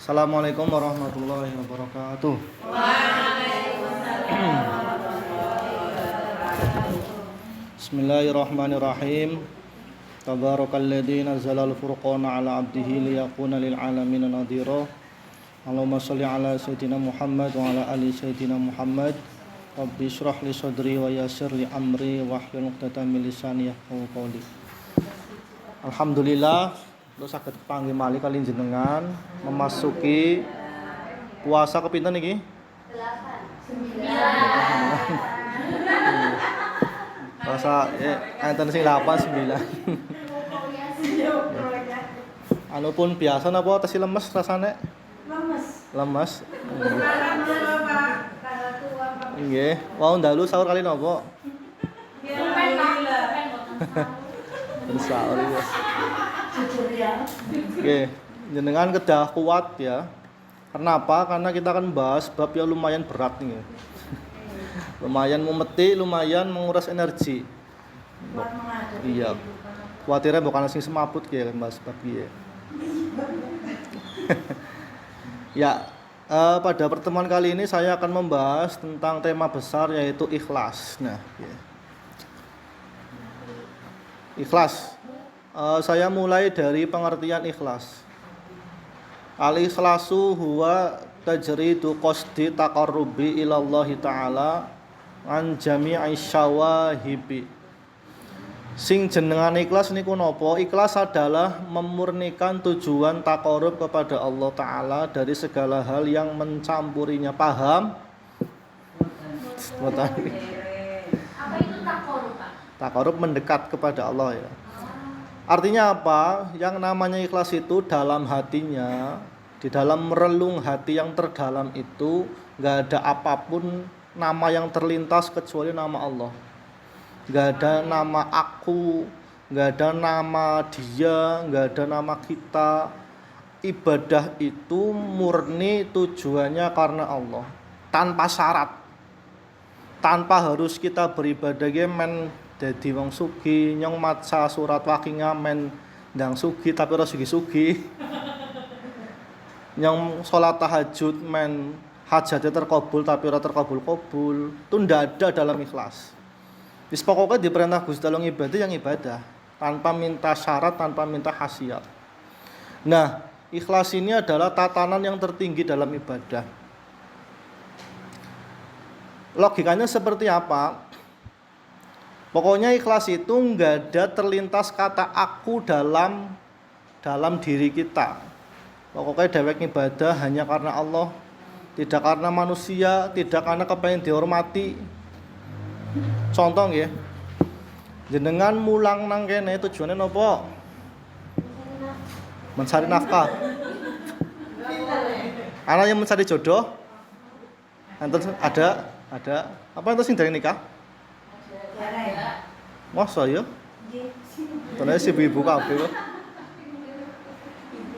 Assalamualaikum warahmatullahi wabarakatuh. Bismillahirrahmanirrahim. Tabarakalladzi nazzala al-furqana ala 'abdihi liyakuna lil 'alamin nadhira. Allahumma shalli ala sayyidina Muhammad wa ala ali sayyidina Muhammad. Rabbi shrah li sadri wa yassir li amri wahlul 'uqdatam min lisani yafqahu qawli. Alhamdulillah, lo saged panggih malih kali jenengan memasuki puasa kepinten niki? 8, 9. Puasa enten sing 8 9. Anu pun biasa napa tes lemes rasane? Lemes. Nggih, wau ndalu sahur kali napa? Sahur ya. Oke, jenengan kedah kuat ya. Kenapa? Karena kita akan bahas bab yang lumayan berat nih. Lumayan memetik, lumayan menguras energi. Iya. Khawatirnya bukan sing semaput ya bahas bab iki. Ya, pada pertemuan kali ini saya akan membahas tentang tema besar yaitu ikhlas. Nah, ya. Ikhlas. Saya mulai dari pengertian ikhlas. Al-ikhlasu huwa tajridu qasdi taqarrubi ilallahi ta'ala an jami'i syawahibi. Sing jenengan ikhlas niku napa? Ikhlas adalah memurnikan tujuan taqarrub kepada Allah Ta'ala dari segala hal yang mencampurinya. Paham? Apa itu taqarrub, Pak? Taqarrub mendekat kepada Allah ya. Artinya apa? Yang namanya ikhlas itu dalam hatinya, di dalam relung hati yang terdalam itu gak ada apapun nama yang terlintas kecuali nama Allah. Gak ada nama aku, gak ada nama dia, gak ada nama kita. Ibadah itu murni tujuannya karena Allah, tanpa syarat. Tanpa harus kita beribadah men dadi wong sugih nyong maca surat wakinga men ndang sugih tapi ora sugih-sugih. Nyong salat tahajud men hajatnya terkabul tapi ora terkabul-kabul. Itu ndak ada dalam ikhlas. Wis pokoknya diperintah Gusti Allah ibadah yang ibadah tanpa minta syarat, tanpa minta khasiat. Nah, ikhlas ini adalah tatanan yang tertinggi dalam ibadah. Logikanya seperti apa? Pokoknya ikhlas itu enggak ada terlintas kata aku dalam diri kita. Pokoknya dewek ibadah hanya karena Allah, tidak karena manusia, tidak karena kepengen dihormati. Contoh nggih. Jenengan mulang nang kene tujuane napa? Mencari nafkah. Anak yang mencari jodoh? Ada. Apa itu sing dari nikah? Masa ya? Ternyata si ibu kabeh kok.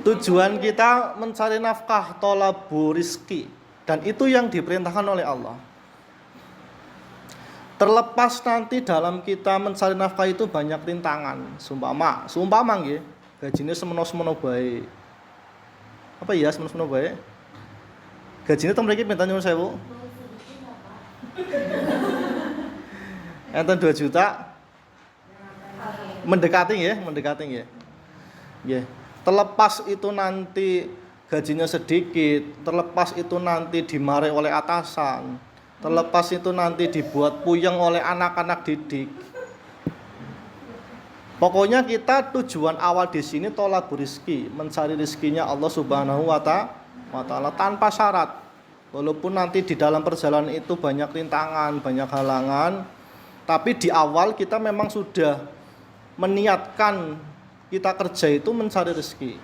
Tujuan kita mencari nafkah, thalabu rizki, dan itu yang diperintahkan oleh Allah. Terlepas nanti dalam kita mencari nafkah itu banyak rintangan. Sumpama nggih, gajine semeno-semeno bae. Apa ya semeno-semeno bae? Gajine teng mriki pinten nyuwun sewu? Enten 2 juta. Mendekati nggih. Nggih. Terlepas itu nanti gajinya sedikit, terlepas itu nanti dimarahi oleh atasan, terlepas itu nanti dibuat puyeng oleh anak-anak didik. Pokoknya kita tujuan awal di sini tolak rizki, mencari rizkinya Allah Subhanahu wa Ta'ala tanpa syarat. Walaupun nanti di dalam perjalanan itu banyak rintangan, banyak halangan, tapi di awal kita memang sudah meniatkan kita kerja itu mencari rezeki.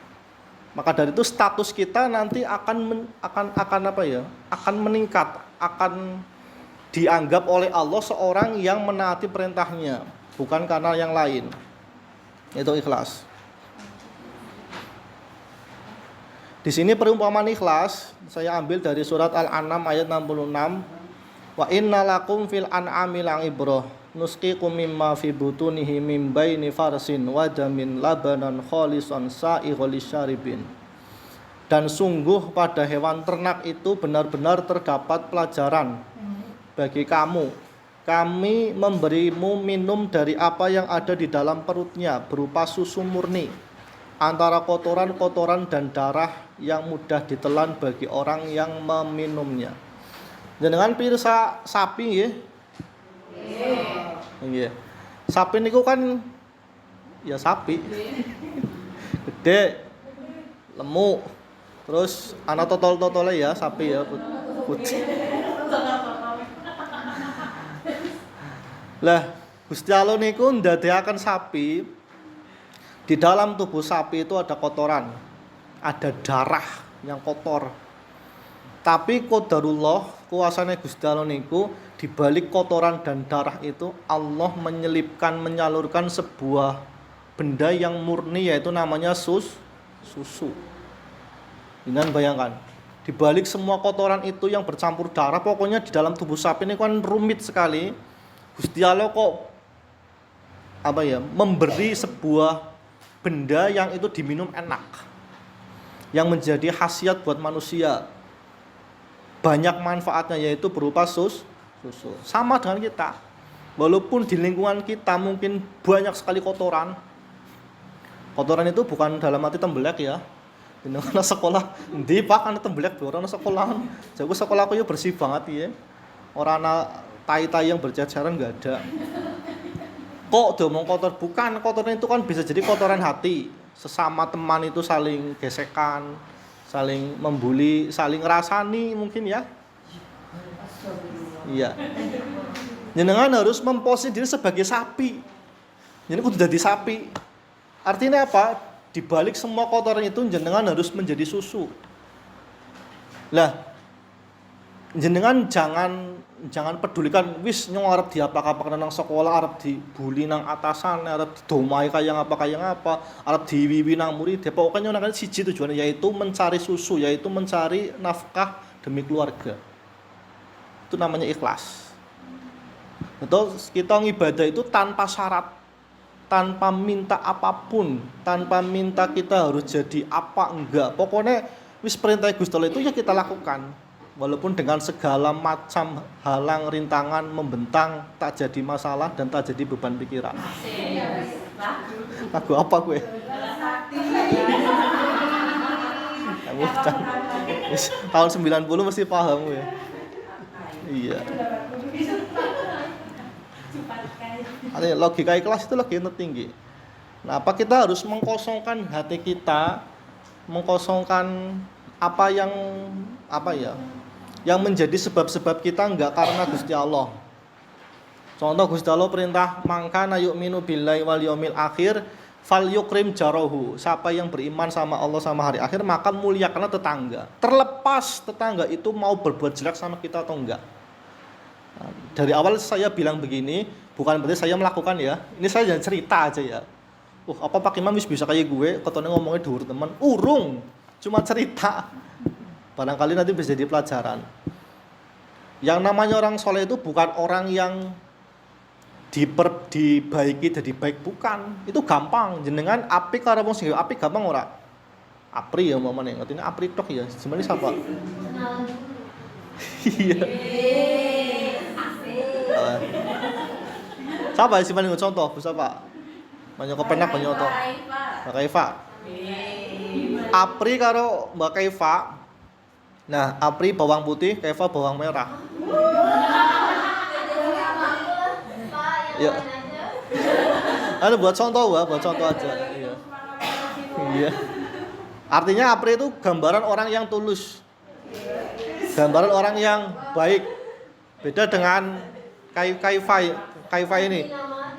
Maka dari itu status kita nanti akan apa ya? Akan meningkat, akan dianggap oleh Allah seorang yang menaati perintahnya, bukan karena yang lain. Itu ikhlas. Di sini perumpamaan ikhlas saya ambil dari surat Al-An'am ayat 66. Wa innalakum fil an'ami la'ibrah nusqikum mimma fi butunihi mim baini farsin wa damin labanan khalisan sa'ighal lisyaribin. Dan sungguh pada hewan ternak itu benar-benar terdapat pelajaran bagi kamu. Kami memberimu minum dari apa yang ada di dalam perutnya berupa susu murni, antara kotoran-kotoran dan darah yang mudah ditelan bagi orang yang meminumnya. Jenengan pirsa sapi nggih? Nggih. Sapi niku kan ya sapi. Gede, lemuk. Terus ana totol-totole ya sapi ya putih. Lah, Gusti Allah niku ndadekaken sapi, di dalam tubuh sapi itu ada kotoran, ada darah yang kotor. Tapi qadarullah, kuasane Gusti Allah niku di balik kotoran dan darah itu Allah menyelipkan, menyalurkan sebuah benda yang murni, yaitu namanya susu. Dengan bayangkan, di balik semua kotoran itu yang bercampur darah, pokoknya di dalam tubuh sapi ini kan rumit sekali. Gusti Allah kok memberi sebuah benda yang itu diminum enak, yang menjadi khasiat buat manusia, banyak manfaatnya, yaitu berupa susu. Sama dengan kita, walaupun di lingkungan kita mungkin banyak sekali kotoran itu bukan dalam arti tembelak ya. Ini anak sekolah ndi Pak kan tembelak orang sekolah. Jago sekolahku ya bersih banget ya. Orang anak tai-tai yang berjajaran enggak ada. Kok diomong kotor? Bukan, kotoran itu kan bisa jadi kotoran hati. Sesama teman itu saling gesekan, saling membuli, saling ngerasani mungkin ya. Iya. Jenengan harus memposisi diri sebagai sapi. Jadi kudu dadi sapi. Artinya apa? Di balik semua kotoran itu jenengan harus menjadi susu. Lah, jenengan jangan pedulikan wis nyong arep diapa-apakan nang sekolah, arep dibuli nang atasan, arep didomai kaya apa, arep diwiwi nang murid. Pokoknya nang siji tujuannya, yaitu mencari susu, yaitu mencari nafkah demi keluarga. Itu namanya ikhlas. Atau kita ngibadah itu tanpa syarat, tanpa minta apapun, tanpa minta kita harus jadi apa enggak. Pokoknya wis perintah Gusti Allah itu ya kita lakukan. Walaupun dengan segala macam halang, rintangan, membentang, tak jadi masalah dan tak jadi beban pikiran. Lagu apa gue? Tahun 90 mesti paham gue. Iya. Logika ikhlas itu logika tertinggi. Nah, apa kita harus mengkosongkan hati kita, mengkosongkan yang menjadi sebab-sebab kita enggak karena Gusti Allah. Contoh Gusti Allah perintah mangkana yu'minu billahi wal yaumil akhir falyukrim jarahu. Siapa yang beriman sama Allah sama hari akhir, maka muliakanlah tetangga. Terlepas tetangga itu mau berbuat jelek sama kita atau enggak. Nah, dari awal saya bilang begini, bukan berarti saya melakukan ya. Ini saya jangan cerita aja ya. Apa Pak Imam bisa kayak gue, ketone ngomongnya dhuwur teman. Urung, cuma cerita. Barangkali nanti bisa jadi pelajaran. Yang namanya orang soleh itu bukan orang yang dibaiki jadi baik, bukan. Itu gampang. Jenengan apik karo wong sing apik gampang ora? Apri ya mamane, ngertine apri tok ya. Jenenge siapa? Iya. Siapa sih paling contoh? Bisa Pak? Banyak kepenak banyak contoh. Mbak Kaifa. Apri karo Mbak Kaifa. Nah, Apri bawang putih, Kaifa bawang merah. Ya. Ada buat contoh aja. Iya. Iya. Artinya Apri itu gambaran orang yang tulus. Gambaran orang yang baik. Beda dengan Kaifa ini.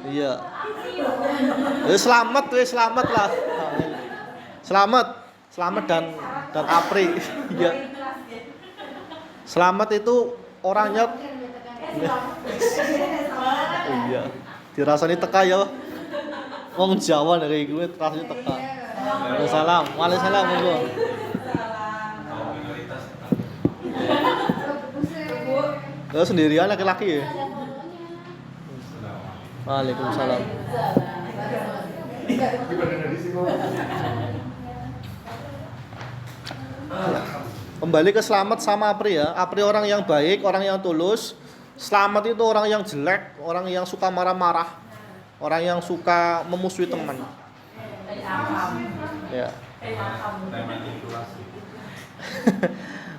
Iya. Selamat lah. Selamat dan Apri. Iya. Selamat itu orangnya. Iya. Dirasani teka ya. Wong Jawa dari gue rasanya teka. Waalaikumsalam. Lo sendirian laki-laki ya? Waalaikumsalam. Ya. Kembali ke selamat sama apri ya. Apri orang yang baik, orang yang tulus. Selamat itu orang yang jelek, orang yang suka marah-marah, orang yang suka memusuhi teman. Ya.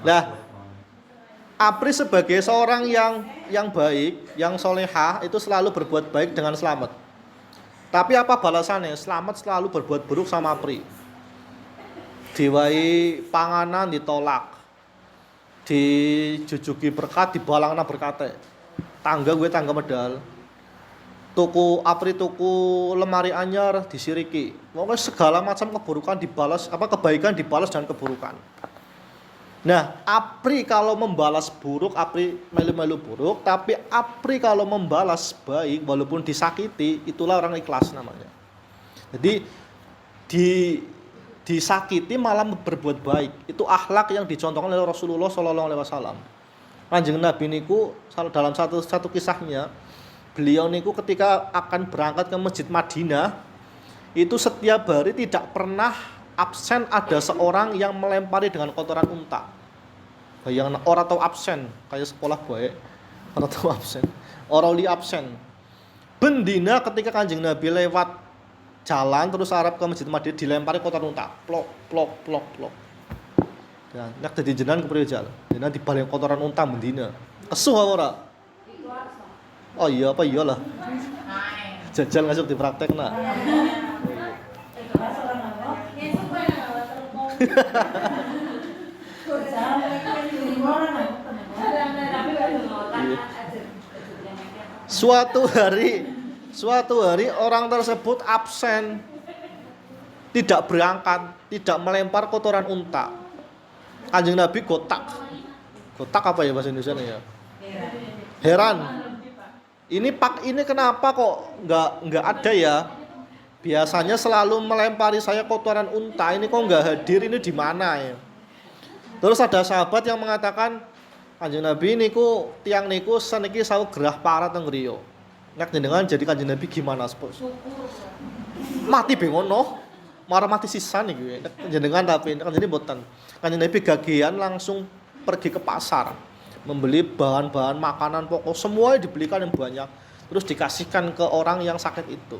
Nah, apri sebagai seorang yang baik, yang solehah itu selalu berbuat baik dengan selamat. Tapi apa balasannya? Selamat selalu berbuat buruk sama apri. Diwai panganan ditolak, dijujuki berkat dibalangna berkate, tangga gue tangga medal, tuku lemari anyar disiriki, pokoknya segala macam keburukan dibalas, kebaikan dibalas dengan keburukan. Nah, apri kalau membalas buruk, apri melu-melu buruk, tapi apri kalau membalas baik walaupun disakiti, itulah orang ikhlas namanya. Jadi disakiti malah berbuat baik, itu akhlak yang dicontohkan oleh Rasulullah SAW. Kanjeng Nabi niku dalam satu kisahnya, beliau niku ketika akan berangkat ke Masjid Madinah, itu setiap hari tidak pernah absen ada seorang yang melempari dengan kotoran unta. Bayangkan orang tahu absen, kayak sekolah baik, orang tahu absen, orang li absen. Bendina ketika Kanjeng Nabi lewat jalan terus arep ke Masjid Madinah dilempari kotoran unta, plok plok plok plok. Ya, nek dadi jenengan kepriye jal? Jenengan dibalik kotoran unta mendina. Kesuh ora? Oh iya apa iyalah. Jajal ngasuk dipraktekna. Suatu hari orang tersebut absen, tidak berangkat, tidak melempar kotoran unta. Kanjeng Nabi gotak apa ya bahasa Indonesia ya? Heran. Ini kenapa kok nggak ada ya? Biasanya selalu melempari saya kotoran unta, ini kok nggak hadir, ini di mana ya? Terus ada sahabat yang mengatakan, Kanjeng Nabi niku tiang niku saniki sawu gerah parah teng griya. Nek jenengan jadi Kanjeng Nabi gimana, Bos? Mati bengono. Marah mati sisan iki. Nek jenengan tapi Kanjeng Nabi mboten. Kanjeng Nabi gagian langsung pergi ke pasar, membeli bahan-bahan makanan pokok, semua dibelikan yang banyak, terus dikasihkan ke orang yang sakit itu.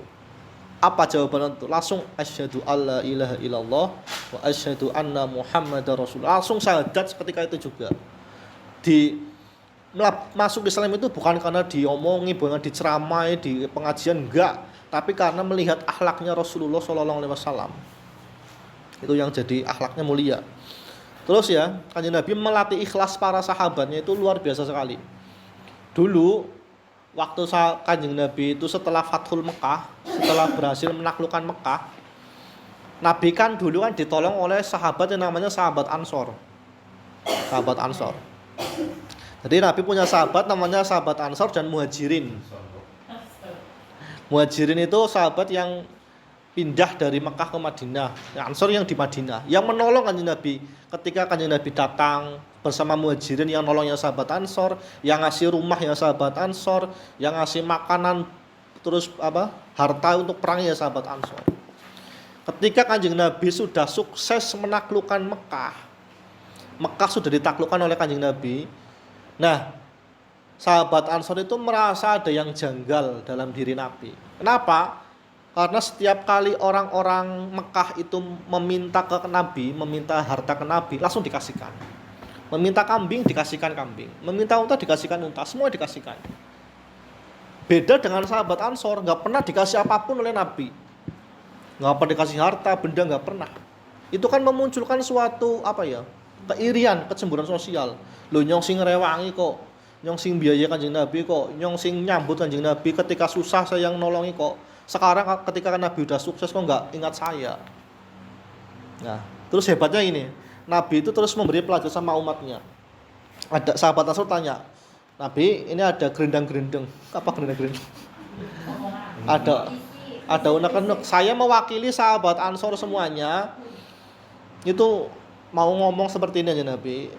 Apa jawaban itu? Langsung asyhadu alla ilaha illallah wa asyhadu anna muhammadar rasulullah. Langsung syahadat ketika itu juga. Masuk Islam itu bukan karena diomongi, bukan diceramai, di pengajian, enggak, tapi karena melihat akhlaknya Rasulullah SAW. Itu yang jadi akhlaknya mulia. Terus ya, Kanjeng Nabi melatih ikhlas para sahabatnya itu luar biasa sekali. Dulu waktu Kanjeng Nabi itu setelah Fathul Mekah, setelah berhasil menaklukkan Mekah, Nabi kan dulu kan ditolong oleh sahabat yang namanya sahabat Ansor. Sahabat Ansor. Jadi Nabi punya sahabat namanya sahabat Ansor dan Muhajirin. Muhajirin itu sahabat yang pindah dari Mekah ke Madinah. Ansor yang di Madinah, yang menolong Kanjeng Nabi ketika Kanjeng Nabi datang bersama Muhajirin, yang nolongnya sahabat Ansor, yang ngasih rumah ya sahabat Ansor, yang ngasih makanan terus harta untuk perang ya sahabat Ansor. Ketika Kanjeng Nabi sudah sukses menaklukkan Mekah, Mekah sudah ditaklukkan oleh Kanjeng Nabi. Nah, sahabat Ansor itu merasa ada yang janggal dalam diri Nabi. Kenapa? Karena setiap kali orang-orang Mekah itu meminta ke Nabi, meminta harta ke Nabi, langsung dikasihkan. Meminta kambing, dikasihkan kambing. Meminta unta, dikasihkan unta. Semua dikasihkan. Beda dengan sahabat Ansor, nggak pernah dikasih apapun oleh Nabi. Nggak pernah dikasih harta, benda nggak pernah. Itu kan memunculkan suatu keirian, kecemburuan sosial. Lho nyong sing ngerewangi kok, nyong sing biaya Kanjeng Nabi kok, nyong sing nyambut Kanjeng Nabi ketika susah saya yang nolongi kok. Sekarang ketika Nabi udah sukses kok nggak ingat saya. Nah, terus hebatnya ini, Nabi itu terus memberi pelajaran sama umatnya. Ada sahabat Ansor tanya, Nabi ini ada gerendang-gerendeng. Apa gerendang-gerendeng? Ada unek-unek. Saya mewakili sahabat Ansor semuanya. Itu mau ngomong seperti ini aja Nabi.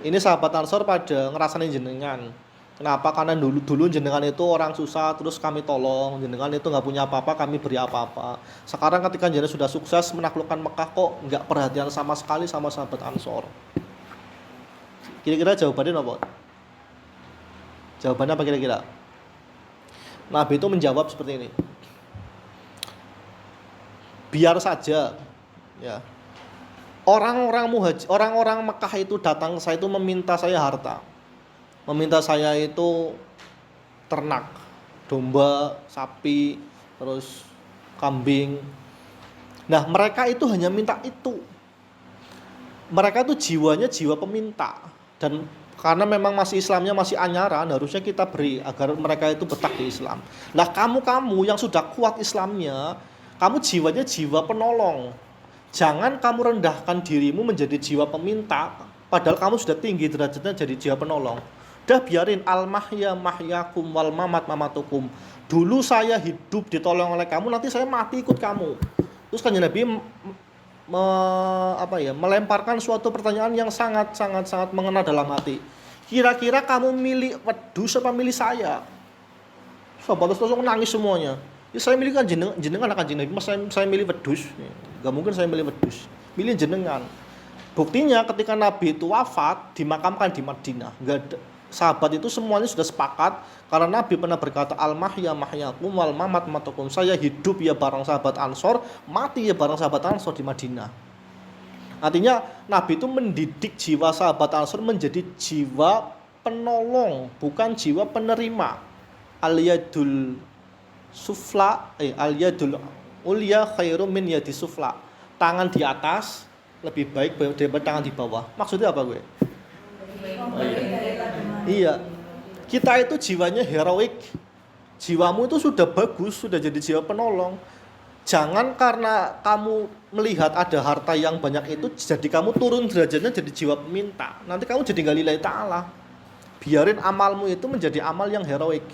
Ini sahabat Ansor pada ngerasain jenengan. Kenapa? Karena dulu jenengan itu orang susah, terus kami tolong. Jenengan itu nggak punya apa-apa, kami beri apa-apa. Sekarang ketika jenengan sudah sukses menaklukkan Mekah, kok nggak perhatian sama sekali sama sahabat Ansor. Kira-kira jawabannya apa? Jawabannya apa kira-kira? Nabi itu menjawab seperti ini. Biar saja, ya. Orang-orang Mekah itu datang ke saya itu meminta saya harta. Meminta saya itu ternak, domba, sapi, terus kambing. Nah, mereka itu hanya minta itu. Mereka itu jiwanya jiwa peminta. Dan karena memang masih Islamnya masih anyaran, harusnya kita beri agar mereka itu betah di Islam. Nah, kamu yang sudah kuat Islamnya, kamu jiwanya jiwa penolong. Jangan kamu rendahkan dirimu menjadi jiwa peminta, padahal kamu sudah tinggi derajatnya jadi jiwa penolong. Udah biarin al-mahya mahyakum wal mamat mamatukum. Dulu saya hidup ditolong oleh kamu, nanti saya mati ikut kamu. Terus kan Nabi melemparkan suatu pertanyaan yang sangat mengena dalam hati. Kira-kira kamu milih wedhus apa milih saya? Sahabat terus nangis semuanya. Ya saya milih kan jenengan akan Nabi, mas saya milih wedhus. Gak mungkin saya milih wedhus. Milih jenengan. Buktinya ketika Nabi itu wafat, dimakamkan di Madinah. Enggak ada sahabat itu semuanya sudah sepakat karena Nabi pernah berkata al-mahya mahyakum wal mamat matakum. Saya hidup ya bareng sahabat Ansor, mati ya bareng sahabat Ansor di Madinah. Artinya Nabi itu mendidik jiwa sahabat Ansor menjadi jiwa penolong, bukan jiwa penerima. Al-yadul sufla, al-yadul ulya khairum min yadi sufla. Tangan di atas lebih baik daripada tangan di bawah. Maksudnya apa gue? Iya, kita itu jiwanya heroik. Jiwamu itu sudah bagus, sudah jadi jiwa penolong. Jangan karena kamu melihat ada harta yang banyak itu, jadi kamu turun derajatnya jadi jiwa peminta. Nanti kamu jadi nggak lillahi ta'ala. Biarin amalmu itu menjadi amal yang heroik.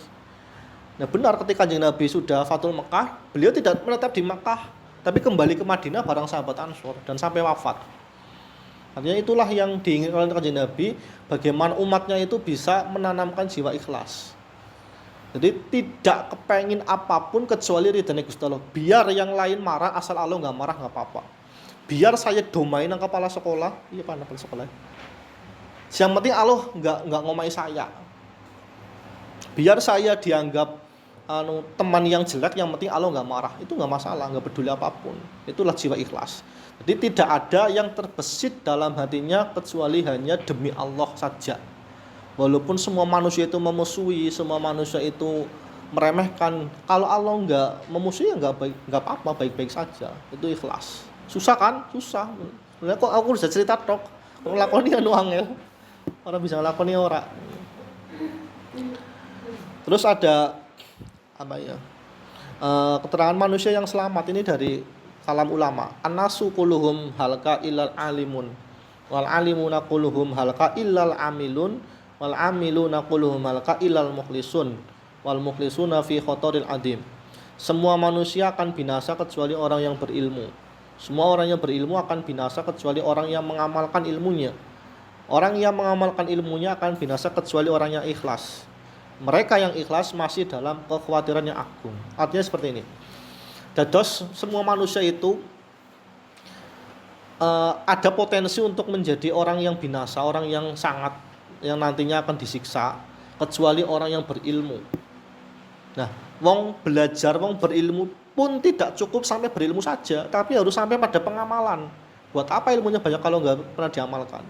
Nah benar ketika Kanjeng Nabi sudah Fathul Mekah, beliau tidak menetap di Mekah, tapi kembali ke Madinah bareng sahabat Ansor dan sampai wafat. Artinya itulah yang diinginkan oleh Kanjeng Nabi, bagaimana umatnya itu bisa menanamkan jiwa ikhlas. Jadi tidak kepengin apapun kecuali ridhanya Gusti Allah. Biar yang lain marah, asal Allah nggak marah nggak apa-apa. Biar saya domain nang kepala sekolah, iya Pak kepala sekolah. Yang penting Allah nggak ngomai saya. Biar saya dianggap teman yang jelek, yang penting Allah nggak marah, itu nggak masalah, nggak peduli apapun. Itulah jiwa ikhlas. Jadi tidak ada yang terbesit dalam hatinya kecuali hanya demi Allah saja. Walaupun semua manusia itu memusuhi, semua manusia itu meremehkan, kalau Allah nggak memusuhi ya nggak apa-apa, baik-baik saja. Itu ikhlas. Susah kan? Susah. Sebenarnya kok aku bisa cerita tok, ngelakoni anu angel. Orang bisa ngelakoni ora. Terus ada keterangan manusia yang selamat ini dari kalam ulama. An-nasu kulluhum halka illal alimun wal alimuna kulluhum halka illal amilun wal amiluna kulluhum halka illal mukhlisun wal mukhlisuna fi khotoril adim. Semua manusia akan binasa kecuali orang yang berilmu. Semua orang yang berilmu akan binasa kecuali orang yang mengamalkan ilmunya. Orang yang mengamalkan ilmunya akan binasa kecuali orang yang ikhlas. Mereka yang ikhlas masih dalam kekhawatiran yang agung. Artinya seperti ini. Dados semua manusia itu ada potensi untuk menjadi orang yang binasa, orang yang yang nantinya akan disiksa, kecuali orang yang berilmu. Nah, wong belajar, wong berilmu pun tidak cukup sampai berilmu saja, tapi harus sampai pada pengamalan. Buat apa ilmunya banyak kalau nggak pernah diamalkan?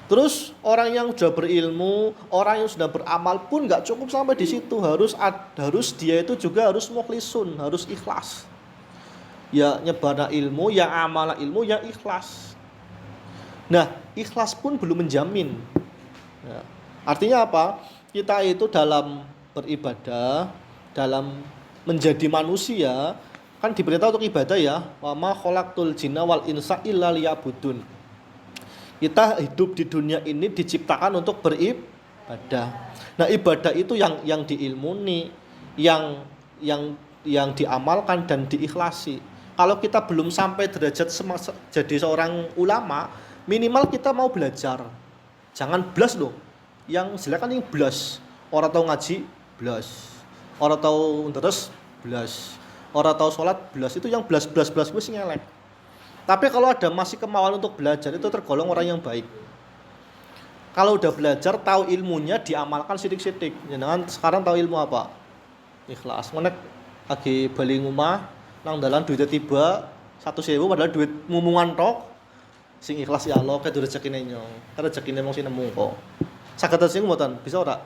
Terus orang yang sudah berilmu, orang yang sudah beramal pun nggak cukup sampai di situ. Harus dia itu juga harus mukhlisun, harus ikhlas. Ya nyebana ilmu, ya amala ilmu, ya ikhlas. Nah, ikhlas pun belum menjamin. Ya. Artinya apa? Kita itu dalam beribadah, dalam menjadi manusia, kan diperintah untuk ibadah ya. Wa ma khalaqtul jinna wal insa illa liya'budun. Kita hidup di dunia ini diciptakan untuk beribadah. Nah, ibadah itu yang diilmuni, yang diamalkan dan diikhlasi. Kalau kita belum sampai derajat jadi seorang ulama, minimal kita mau belajar. Jangan blas loh. Yang jelek kan yang blas. Ora tau ngaji blas. Ora tau ndres blas. Ora tau salat blas. Itu yang blas kuwi sing elek. Tapi kalau ada masih kemauan untuk belajar itu tergolong orang yang baik. Kalau udah belajar tahu ilmunya diamalkan sithik-sithik. Jenengan sekarang tahu ilmu apa? Ikhlas. Menek lagi bali ngomah nang dalan duitnya tiba 100.000 padahal duit mumungan tok. Sing ikhlas ya Allah kae rezekine nyong. Kan rezekine mung sing nemu kok. Saged sing mboten bisa ora?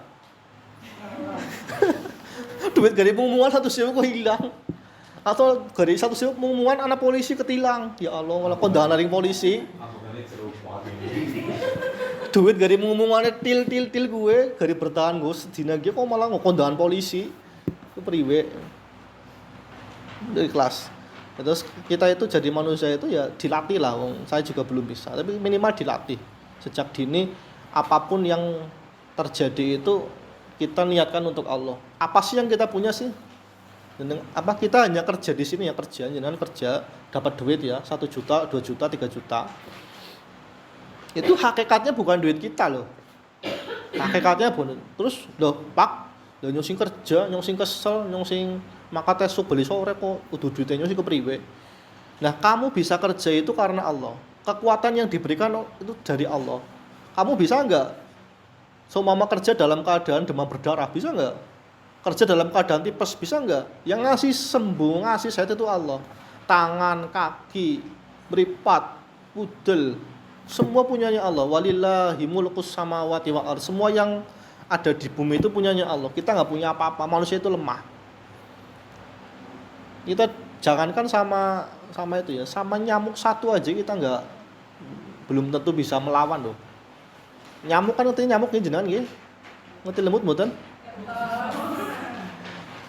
Duit gari mumungan 100.000 kok hilang. Atau gari 100.000 mumungan anak polisi ketilang. Ya Allah kalau kondangan ring polisi. Duit gari mumungane til gue gari bertahan gue sedina ge kok malah kondangan polisi. Itu priwe. Dari kelas. Terus kita itu jadi manusia itu ya dilatih lah. Saya juga belum bisa, tapi minimal dilatih. Sejak dini apapun yang terjadi itu kita niatkan untuk Allah. Apa sih yang kita punya sih? Apa kita hanya kerja di sini ya kerja, jangan kerja dapat duit ya 1 juta, 2 juta, 3 juta. Itu hakikatnya bukan duit kita loh. Hakikatnya pun terus loh Pak, loh nyong sing kerja, nyong sing kesel, nyong sing maka tesuk beli sore kok kudu duitnya nyong sing kepriwe. Nah, kamu bisa kerja itu karena Allah. Kekuatan yang diberikan itu dari Allah. Kamu bisa enggak? Mama kerja dalam keadaan demam berdarah, bisa enggak? Kerja dalam keadaan tipes, bisa enggak? Yang ngasih sembuh, ngasih sehat itu Allah. Tangan, kaki, meripat, pudel, semua punyanya Allah. Walillahi mulkus samawati wal ardh. Semua yang ada di bumi itu punyanya Allah. Kita enggak punya apa-apa. Manusia itu lemah. Kita jangankan sama itu ya, sama nyamuk satu aja kita belum tentu bisa melawan loh. Nyamuk kan ngerti nyamuk nih jenengan nggih. Ngerti lemut mboten?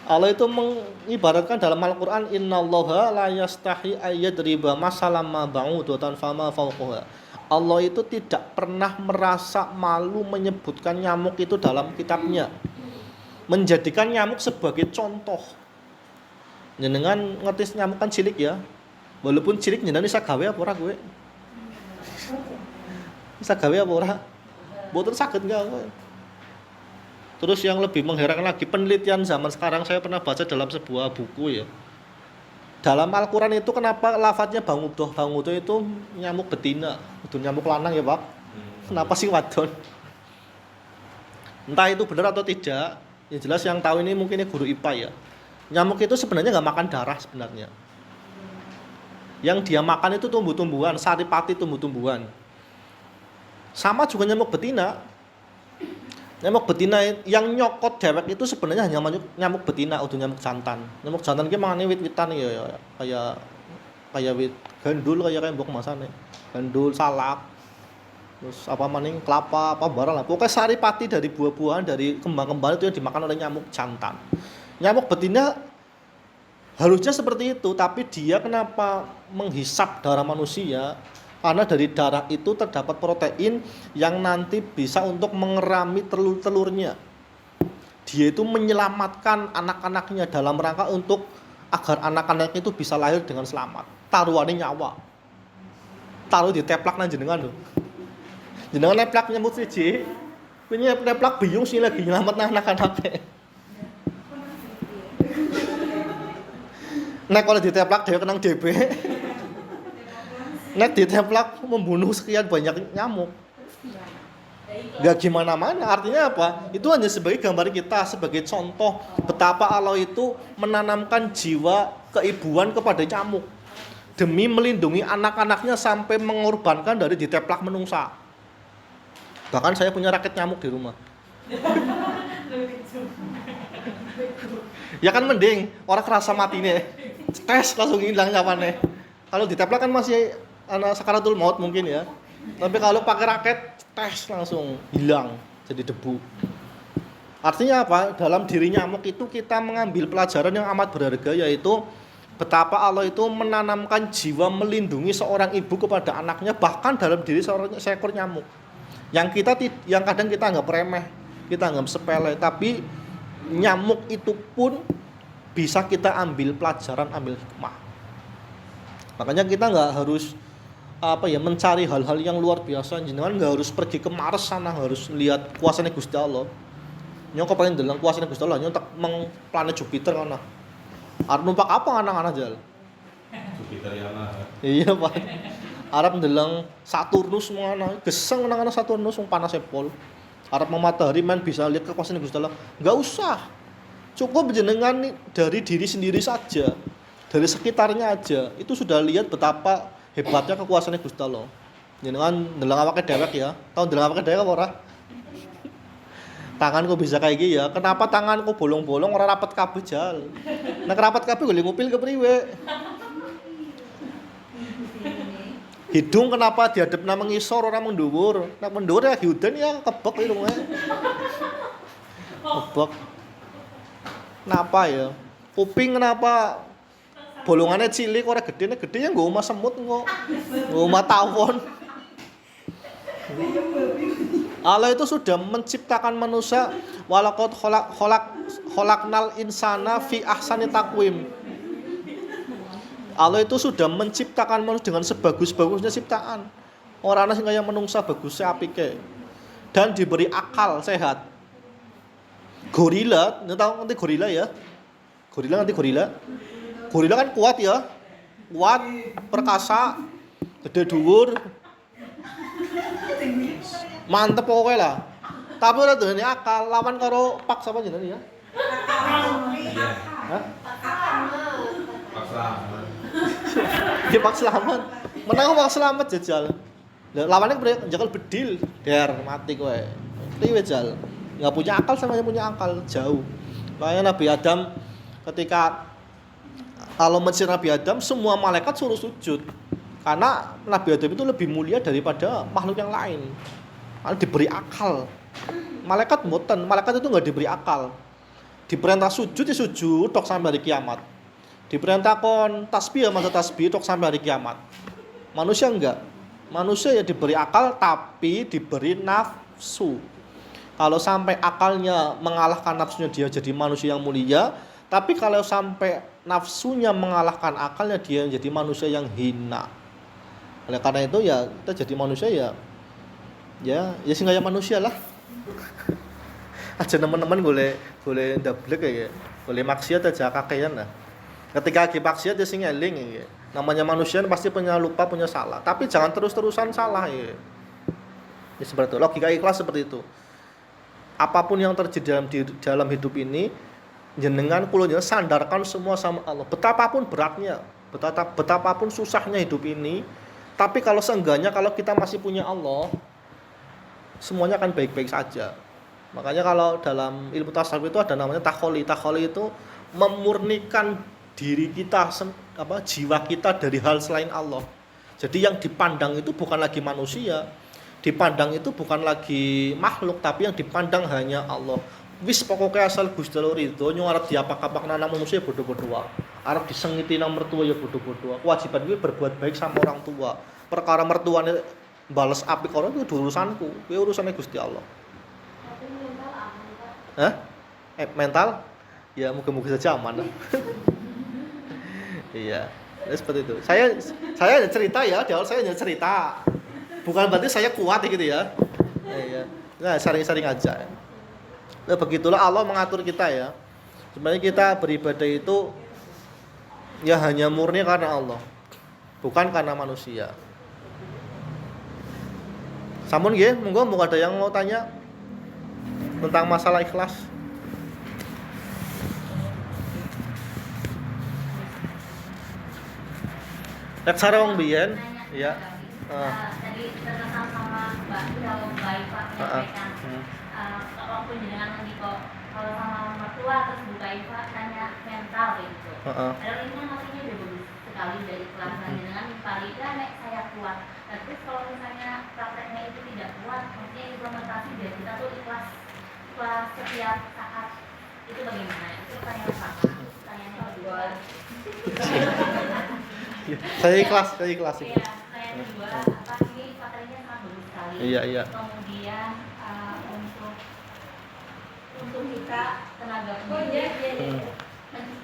Allah itu mengibaratkan dalam Al-Qur'an innallaha la yastahi ayyadriba masalam ma ba'udatan fama fawqaha. Allah itu tidak pernah merasa malu menyebutkan nyamuk itu dalam kitabnya. Menjadikan nyamuk sebagai contoh. Jenengan ngerti nyamuk kan cilik ya. Walaupun cilik jenengan bisa gawe apa ora kowe? Bisa gawe apa ora? Mboten saged enggak kowe. Terus yang lebih mengherankan lagi penelitian zaman sekarang saya pernah baca dalam sebuah buku ya. Dalam Al-Qur'an itu kenapa lafadznya bangudoh itu nyamuk betina, itu nyamuk lanang ya, Pak? Kenapa sih wadon? Entah itu benar atau tidak, yang jelas yang tahu ini mungkin guru IPA ya. Nyamuk itu sebenarnya enggak makan darah sebenarnya. Yang dia makan itu tumbuh-tumbuhan, saripati tumbuh-tumbuhan. Sama juga nyamuk betina. Nyamuk betina yang nyokot dewek itu sebenarnya hanya nyamuk betina atau nyamuk jantan. Nyamuk jantan ki mangane wit-witan ya kayak wit gandul kayak mbok masane. Gandul, salak. Terus apa maning kelapa, apa barang lah. Pokoknya saripati dari buah-buahan, dari kembang-kembang itu yang dimakan oleh nyamuk jantan. Nyamuk betina harusnya seperti itu, tapi dia kenapa menghisap darah manusia? Karena dari darah itu terdapat protein yang nanti bisa untuk mengerami telur-telurnya. Dia itu menyelamatkan anak-anaknya dalam rangka untuk agar anak-anak itu bisa lahir dengan selamat. Taruhannya nyawa. Taruh di teplak nang jenengan lho. Jenengan neplak nyambut siji, punya neplak biyung sih lagi nyelamat anak-anaknya. Nek kalau diteplak dia kenang DB. Nek diteplak membunuh sekian banyak nyamuk. Gak gimana-mana, artinya apa? Itu hanya sebagai gambar kita, sebagai contoh betapa Allah itu menanamkan jiwa keibuan kepada nyamuk demi melindungi anak-anaknya sampai mengorbankan dari diteplak menungsa. Bahkan saya punya raket nyamuk di rumah. Ya kan mending, orang kerasa mati nih. Tes langsung hilang nyawane. Kalau diteplak kan masih anak sakaratul maut mungkin ya. Tapi kalau pakai raket, tes langsung hilang jadi debu. Artinya apa? Dalam diri nyamuk itu kita mengambil pelajaran yang amat berharga, yaitu betapa Allah itu menanamkan jiwa melindungi seorang ibu kepada anaknya, bahkan dalam diri seekor nyamuk. Yang kadang kita anggap remeh, kita anggap sepele, tapi nyamuk itu pun bisa kita ambil pelajaran, ambil hikmah. Makanya kita nggak harus mencari hal-hal yang luar biasa. Jenengan nggak harus pergi ke Mars sana, harus lihat kuasanya Gusti Allah. Nyong kepengin ndeleng kuasane Gusti Allah, nyong tak meng planet Jupiter kono. Arep numpak apa anak-anak jal? Jupiter ya lah. Iya, Pak. Arep ndeleng Saturnus ngono. Geseng nang Saturnus wong panase pol. Arep mau matahari main bisa lihat kekuasaan Gusti Allah. Enggak usah. Cukup jenengan dari diri sendiri saja. Dari sekitarnya aja. Itu sudah lihat betapa hebatnya kekuasaan Gusti Allah. Jenengan ndeleng awake dhewek ya. Tahu ndeleng awake dhewek apa ora? Tanganku bisa kayak gini ya. Kenapa tanganku bolong-bolong ora rapet kabeh jal? Nek rapet kabeh golek ngupil kepriwe? Hidung kenapa diadep nang ngisor ora mendhuwur? Nek mendhuwur ya hiudan ya kebek irunge. Kebek. Kenapa ya? Kuping kenapa bolongannya cilik ora gedene gedenya nggo omah semut kok. Nggo omah tawon. Allah itu sudah menciptakan manusia walaqad khalaqnal insana fi ahsani taqwim. Allah itu sudah menciptakan manusia dengan sebagus-bagusnya ciptaan. Ora ana sing kaya menungsa bagusnya apike. Dan diberi akal sehat. Gorila, tahu ngerti gorila ya? Gorila ngerti gorila? Gorila kan kuat ya. Kuat, perkasa, gede dhuwur. Mantep pokoknya lah. Tapi ora duweni akal, lawan karo Pak sapa jenenge ya? Hah? Paksa. Ya Pak Slamet. Menang Pak Slamet jajal. Lah lawannya njekel bedil, der mati kowe. Priwe jal? Enggak punya akal sama yang punya akal, jauh. Makanya Nabi Adam ketika kalau mencir Nabi Adam semua malaikat suruh sujud. Karena Nabi Adam itu lebih mulia daripada makhluk yang lain. Karena diberi akal. Malaikat mboten, malaikat itu enggak diberi akal. Diperintah sujud ya sujud tok sampai hari kiamat. Diperintah kon tasbih ya masa tasbih tok sampai hari kiamat. Manusia enggak. Manusia ya diberi akal tapi diberi nafsu. Kalau sampai akalnya mengalahkan nafsunya dia jadi manusia yang mulia, tapi kalau sampai nafsunya mengalahkan akalnya dia jadi manusia yang hina. Oleh karena itu ya kita jadi manusia ya sing kaya manusia lah. Aja teman-teman boleh ndablek ya. Boleh maksiat aja kakean lah. Ketika lagi maksiat ya sing eling ya. Namanya manusia pasti punya lupa, punya salah. Tapi jangan terus-terusan salah ya. Ya seperti itu. Logika ikhlas seperti itu. Apapun yang terjadi dalam hidup ini, jenengan kula sandarkan semua sama Allah. Betapapun beratnya, betapapun susahnya hidup ini, tapi kalau seenggaknya kalau kita masih punya Allah, semuanya akan baik-baik saja. Makanya kalau dalam ilmu tasawuf itu ada namanya takholi. Takholi itu memurnikan diri kita, jiwa kita dari hal selain Allah. Jadi yang dipandang itu bukan lagi manusia, dipandang itu bukan lagi makhluk, tapi yang dipandang hanya Allah. Wis pokoknya asal Gusti Allah ridho, nyung arep diapak-apak nang manusia bodoh-bodoh wae. Arep disengiti nang mertua ya bodoh-bodoh. Kewajiban gue berbuat baik sama orang tua. Perkara mertuane bales apik ora itu urusanku, kuwi urusane Gusti Allah. Tapi mental aman, Pak. Hah? Mental? Ya moga-moga saja aman. Iya, seperti itu. Saya hanya cerita ya, di awal saya hanya cerita. Bukan berarti saya kuat gitu ya. Iya. Nah, sering-sering aja. Nah, begitulah Allah mengatur kita ya. Sebenarnya kita beribadah itu ya hanya murni karena Allah, bukan karena manusia. Sampun nggih, monggo ada yang mau tanya tentang masalah ikhlas. Nek sareng biyen, ya. Tadi terkesan sama Mbak kalau baik Pak menyampaikan walaupun jenengan nanti kok kalau sama mertua terus buka Iva tanya mental gitu. Padahal ini kan maksudnya udah bagus sekali dari kelas jenengan paling nek saya kuat. Tapi kalau misalnya prakteknya itu tidak kuat, maksudnya implementasi dari kita tuh ikhlas setiap saat itu bagaimana? Itu pertanyaan pertama. Pertanyaan yang kedua. Saya ikhlas. Iya. Yang kedua, apa ini materinya sangat bagus sekali. Iya. Kemudian untuk kita tenaga pendidik,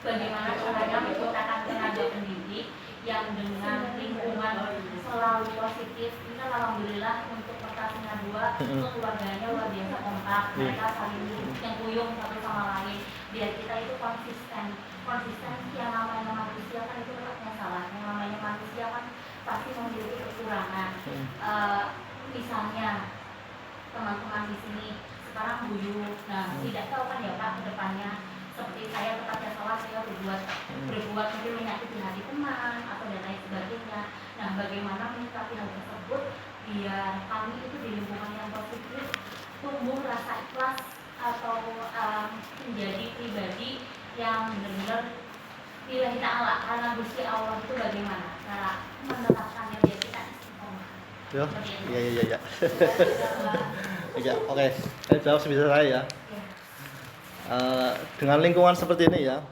bagaimana caranya menciptakan tenaga pendidik yang dengan lingkungan selalu positif. Ini kan alhamdulillah untuk Pertasina 2 keluarganya luar biasa kompak, mereka saling yang kuyung satu sama lain. Biar kita itu konsisten yang namanya manusia kan itu tetapnya salah, yang namanya manusia kan pasti memiliki kekurangan. Misalnya teman-teman di sini sekarang buyut, nah tidak tahu kan ya Pak kedepannya seperti saya tetapnya salah, saya berbuat mungkin menyakiti hati teman atau dan lain sebagainya. Nah bagaimana menyikapi hal tersebut biar kami itu di lingkungan yang positif tumbuh rasa ikhlas atau menjadi pribadi yang benar-benar lillahi ta'ala, karena Gusti Allah itu bagaimana cara menetapkannya biar kita istiqomah. Iya. Ya, oke. Saya jawab sebisa saya ya. Dengan lingkungan seperti ini ya,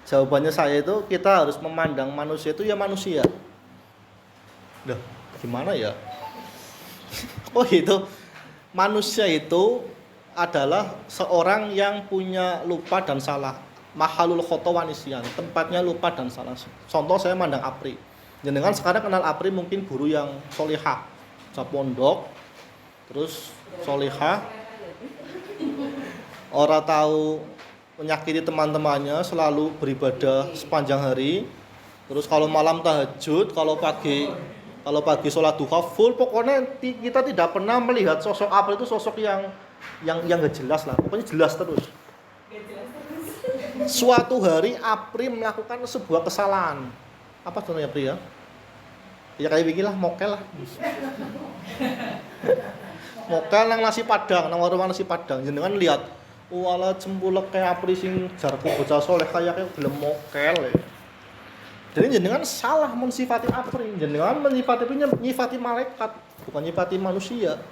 jawabannya saya itu kita harus memandang manusia itu ya manusia. Loh, gimana ya? Oh gitu. Manusia itu adalah seorang yang punya lupa dan salah. Mahalul khotowan isyan, tempatnya lupa dan salah. Contoh saya mandang Apri. Jenengan sekarang kenal Apri mungkin guru yang solihah, pondok, terus solihah, orang tahu menyakiti teman-temannya, selalu beribadah sepanjang hari. Terus kalau malam tahajud, kalau pagi sholat duha full, pokoknya kita tidak pernah melihat sosok Apri itu sosok yang nggak jelas lah, pokoknya jelas terus. Suatu hari Apri melakukan sebuah kesalahan. Apa contohnya Apri ya? Ya kayak beginilah, mokel lah. Mokel nang nasi padang, nang warung nasi padang. Jenengan lihat, wala cempulek kayak Apri sing jarku bocah soleh kayak gelem mokel ya. Jadi jenengan salah mensifati Apri. Jenengan menyifati malaikat, bukan nyifati manusia.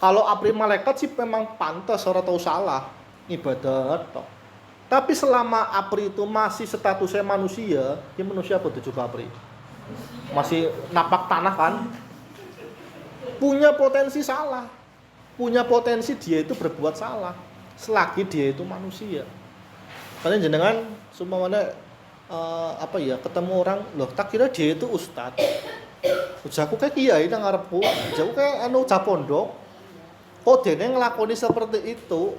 Kalau Apri malaikat sih memang pantas, orang tahu salah ibadat toh. Tapi selama Apri itu masih statusnya manusia, dia manusia apa tuh juga Apri? Masih napak tanah kan? Punya potensi salah. Punya potensi dia itu berbuat salah. Selagi dia itu manusia. Karena jenengan semuanya ketemu orang, loh tak kira dia itu ustad. Ujaku kayak kiai nang ngarepku, ujaku kayak cah pondok. Kok dene nglakoni seperti itu?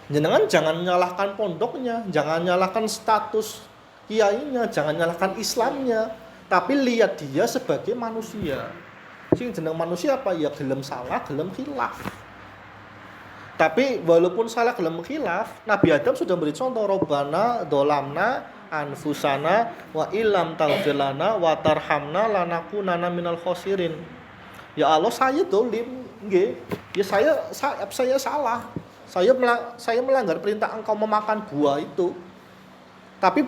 Jenengan jangan nyalahkan pondoknya, jangan nyalahkan status kiainya, jangan nyalahkan Islamnya, tapi lihat dia sebagai manusia. Sing jeneng manusia apa ya, gelem salah, gelem khilaf. Tapi walaupun salah gelem khilaf, Nabi Adam sudah beri contoh, Robbana dolamna anfusana wa illam taghfir lana wa tarhamna lanakunanna minal khosirin. Ya Allah, saya dolim, nggih. Ya saya salah. Saya melanggar perintah engkau memakan buah itu. Tapi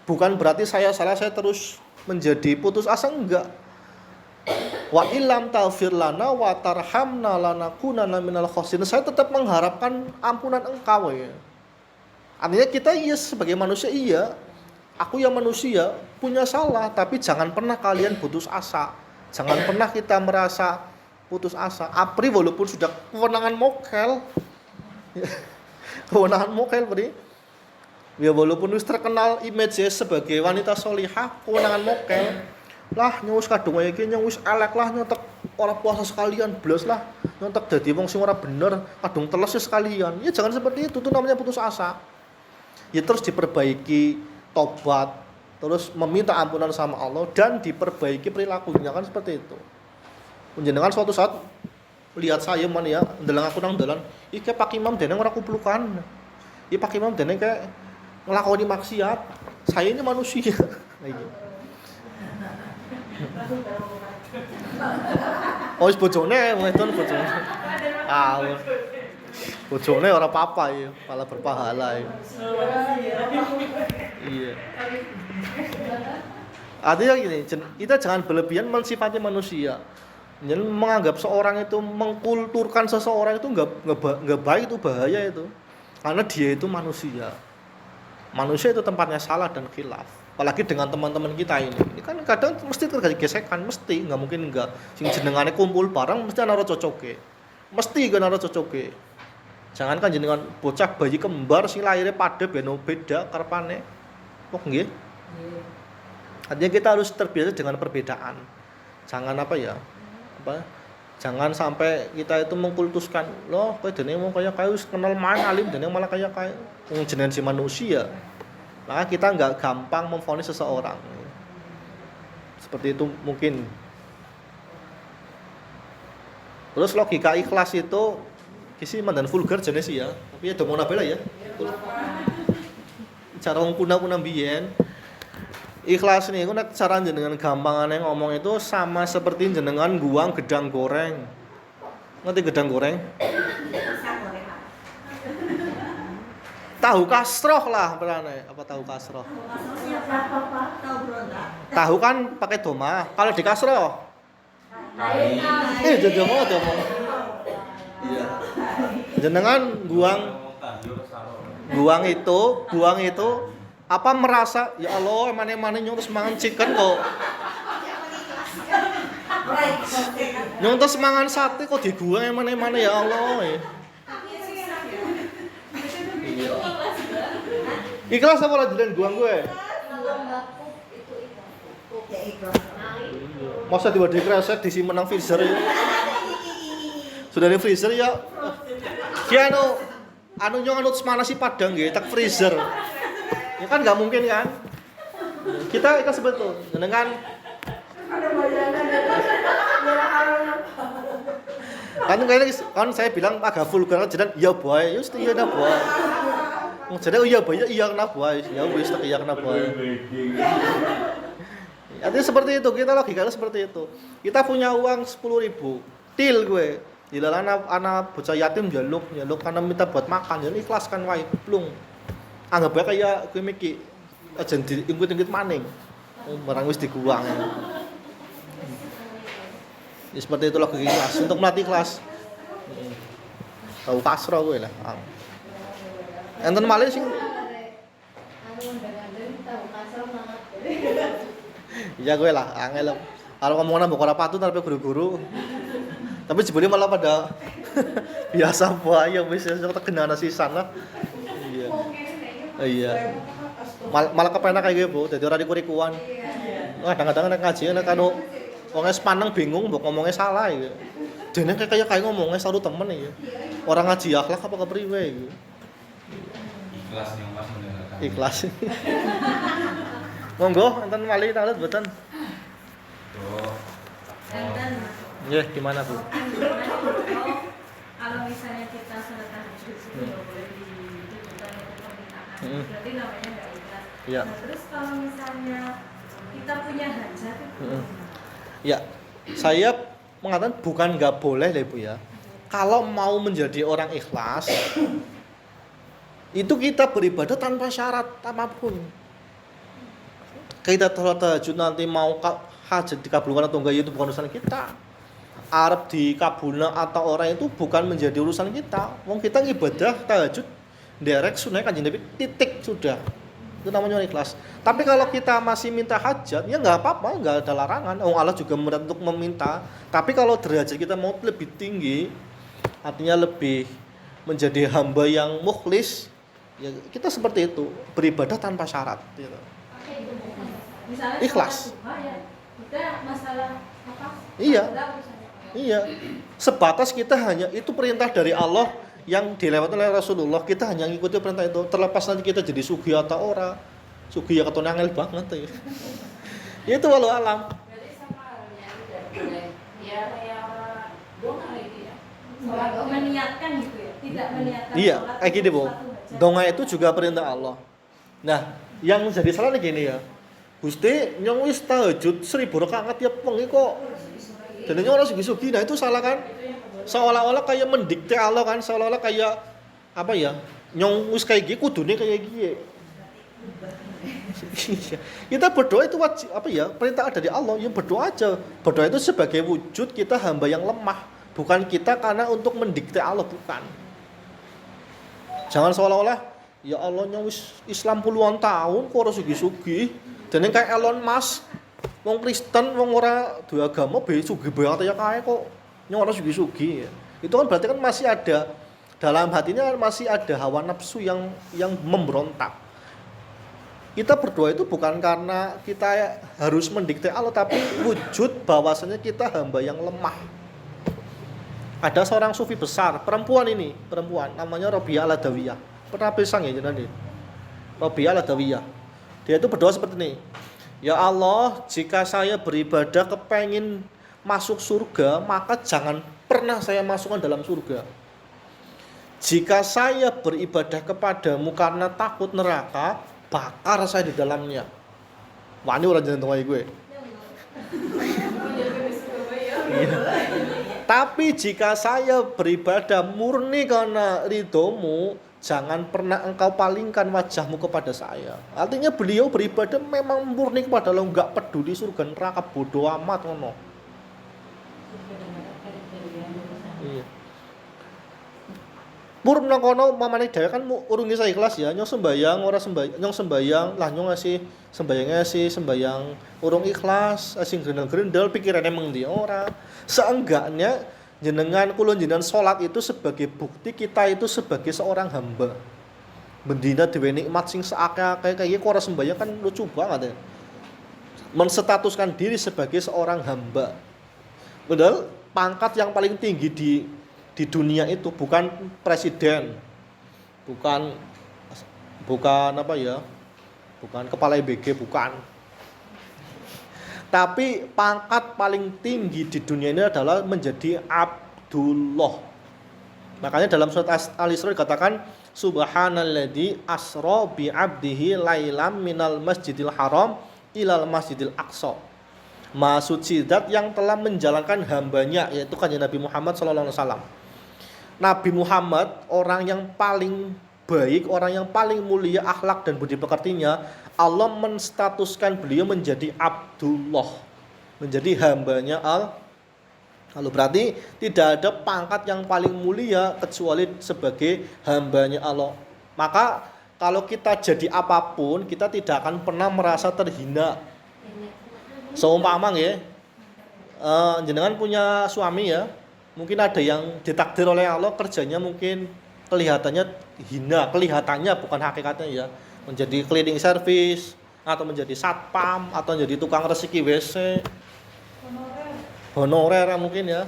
bukan berarti saya salah, saya terus menjadi putus asa, enggak. Wa illam taghfir lana wa tarhamna lanakunanna minal khosirin. Saya tetap mengharapkan ampunan engkau ya. Artinya kita sebagai manusia aku yang manusia punya salah, tapi jangan pernah kalian putus asa. Jangan pernah kita merasa putus asa. Apri walaupun sudah kewenangan mokel Pri. Ya walaupun wis terkenal image sebagai wanita solihah, kewenangan mokel. Lah nyus kadung iki nyus elek lah, nyontek ora puasa sekalian blas lah. Nyontek dadi wong sing ora bener, kadung teles sekalian. Ya jangan seperti itu namanya putus asa. Ya terus diperbaiki, tobat, terus meminta ampunan sama Allah dan diperbaiki perilakunya, kan seperti itu. Panjenengan suatu saat lihat saya man ya, ndelang aku nang dalan, iki Pak Imam dene ora kuplukan. Iki Pak Imam dene kayak nglakoni maksiat. Saya ini manusia. Iki. Oh, wis bojone, wedon bojone. Bojone ora apa-apa ya, malah berpahala ya. Iya. Artinya gini, kita jangan berlebihan mensifati manusia. Jadi menganggap seorang itu, mengkulturkan seseorang itu nggak baik, itu bahaya itu. Karena dia itu manusia. Manusia itu tempatnya salah dan khilaf. Apalagi dengan teman-teman kita ini. Ini kan kadang mesti terjadi gesekan, mesti, nggak mungkin enggak. Sing jenengane kumpul bareng mesti ana cocoke. Mesti ana cocoke. Jangankan jenengan bocah bayi kembar sing lahirnya pada beno beda karepane. Kok nggih? Artinya kita harus terbiasa dengan perbedaan. Jangan Jangan sampai kita itu mengkultuskan, loh kowe dene wong kaya kae wis kenal main alim dene malah kaya kae wong jenengan si manusia. Maka kita enggak gampang memvonis seseorang. Seperti itu mungkin. Terus logika ikhlas itu kisi mandan vulgar jenis ya, tapi ya domong nabela ya. Cara wong kuna-kuna biyen ikhlas niku nek cara jenengan gampangane ngomong itu sama seperti jenengan guang gedang goreng. Ngerti gedang goreng? Tahu kasroh lah berane, apa tahu kasroh? Tahu kan pakai doma, kalau di kasroh. Jadi mau. Iya. Jenengan buang itu apa merasa ya Allah emane nyuruh mangan chicken kok. Nyuruh mangan sate kok diguang emane ya Allah. Iya. Ikhlas apa lah jalan guang gue? Masa tiba-tiba kresek disimpen nang freezer ya? Sudah di freezer ya. Ki anu nyong semana si padang nggih tak freezer. Ya kan enggak mungkin kan? Kita ikhlas betul. Jenengan kan saya bilang agak vulgar jadi ya boy, just iya dah boy. Jadi iya boy, iya kena boy. Ya wis tak iya kena boy. Artinya seperti itu, kita logikanya seperti itu. Kita punya uang 10.000, til gue. Dilalah anak bocah yatim jaluk karena minta buat makan, jadi ikhlaskan wae, plung. Anggap aja kayak gue mikir aja diingkut-ingkut maning. Barang wis diguang. Ya, seperti itu logika ikhlas. Untuk melatih ikhlas. Tahu kasro gue lah. Enten malih sing iya gue lah, angel. Kalau ngomongnya mbok ora patut tapi guru-guru. Tapi jebule malah pada biasa wae wis terkena sisan lah. Iya. Iya. Malah kepenak kayak gitu, dadi ora dikurikuan. Kadang-kadang nek ngaji nek anu wong sepaneng bingung mbok ngomongnya salah iki. Dene kayak ngomongnya saru temen iki. Orang ngaji akhlak apa kepriwe iki. Ikhlas yang Mas mendengarkan. Ikhlas. Monggo enten malih talet mboten? Tuh. Enten. Nggih, gimana Bu? Kalau misalnya kita sudah tahajud itu nggak boleh ditujukan untuk permintaan, berarti namanya nggak ikhlas. Iya. Nah, terus kalau misalnya kita punya hajat itu Ya, saya mengatakan bukan nggak boleh deh Bu ya. Kalau mau menjadi orang ikhlas, itu kita beribadah tanpa syarat apapun. Kita sholat tahajud nanti mau hajat dikabulkan atau enggak itu bukan urusan kita. Arab dikabulkan atau orang itu bukan menjadi urusan kita. Wong kita ibadah tahajud derek sunah Kanjeng Nabi titik sudah. Itu namanya ikhlas. Tapi kalau kita masih minta hajat, ya enggak apa-apa, enggak ada larangan. Allah juga memerintah untuk meminta. Tapi kalau derajat kita mau lebih tinggi, artinya lebih menjadi hamba yang mukhlis, ya kita seperti itu, beribadah tanpa syarat gitu. misalnya Ikhlas. Kita masalah apa? Iya. Iya. Sebatas kita hanya itu perintah dari Allah yang dilewati oleh Rasulullah, kita hanya ngikuti perintah itu. Terlepas nanti kita jadi sugi atau ora. Sugi ya ketone angel banget ya. Itu walau alam. Berarti sama halnya ya kayak donga gitu ya. Sholat meniatkan gitu ya. Tidak meniatkan. Iya, sholat kayak gini, Bu. hajat. Donga itu juga perintah Allah. Nah, yang jadi salah nih gini ya. Gusti nyong wis tahajud 1000 rakaat ya pengi kok. Dan nyong ora sugi-sugi. Nah, itu salah kan? Seolah-olah kayak mendikte Allah kan, seolah-olah kayak apa ya? Nyong wis kayak gini kudune kayak gini. Kita berdoa itu wajib apa ya? Perintah dari Allah, ya berdoa aja. Berdoa itu sebagai wujud kita hamba yang lemah, bukan kita karena untuk mendikte Allah, bukan. Jangan seolah-olah ya Allah nyong wis Islam puluhan tahun kok ora sugi-sugi. Dan kayak Elon Musk, wong Kristen, wong ora dua agama be sugih banget ya kae kok nyong ora sugi-sugi ya. Itu kan berarti kan masih ada dalam hatinya masih ada hawa nafsu yang memberontak. Kita berdoa itu bukan karena kita harus mendikte Allah, tapi wujud bahwasanya kita hamba yang lemah. Ada seorang sufi besar, perempuan namanya Rabi'ah Al-Adawiyah. Pernah pisang ya jenengan ini? Rabi'ah Al-Adawiyah. Dia itu berdoa seperti ini. Ya Allah, jika saya beribadah kepengin masuk surga, maka jangan pernah saya masukkan dalam surga. Jika saya beribadah kepadamu karena takut neraka, bakar saya di dalamnya. Wah, ini orang jeneng gue. Iya. Tapi jika saya beribadah murni karena ridhomu, jangan pernah engkau palingkan wajahmu kepada saya. Artinya beliau beribadah memang murni kepada Allah, enggak peduli surga neraka, bodoh amat ngono. Iya. Murna kono mamane dhewe kan urung isa ikhlas ya, nyong sembayang ora sembayang, nyong sembayang lah nyong ngasih sembayang urung ikhlas, asing grendel-grendel pikirane meng ndi ora. Seenggaknya jenengan kula jenengan salat itu sebagai bukti kita itu sebagai seorang hamba. Bendina dhewe nikmat sing seakeh-akeh kaya ora sembayang kan lucu banget ya. Menstatuskan diri sebagai seorang hamba. Padahal pangkat yang paling tinggi di dunia itu bukan presiden, bukan apa ya, bukan kepala IBG, bukan. Tapi pangkat paling tinggi di dunia ini adalah menjadi Abdullah. Makanya dalam surat Al-Isra dikatakan subhanalladzi asra bi 'abdihi lailam minal masjidil haram ilal masjidil aqsa. Maha suci zat yang telah menjalankan hambanya, yaitu kanjeng Nabi Muhammad SAW. Nabi Muhammad orang yang paling baik, orang yang paling mulia akhlak dan budi pekertinya, Allah menstatuskan beliau menjadi Abdullah, menjadi hambanya Allah. Berarti tidak ada pangkat yang paling mulia kecuali sebagai hambanya Allah. Maka kalau kita jadi apapun, kita tidak akan pernah merasa terhina. Seumpama ya, jenengan punya suami ya, mungkin ada yang ditakdir oleh Allah kerjanya mungkin kelihatannya hina, kelihatannya bukan hakikatnya ya, menjadi cleaning service atau menjadi satpam atau menjadi tukang resiki WC, honorer mungkin ya,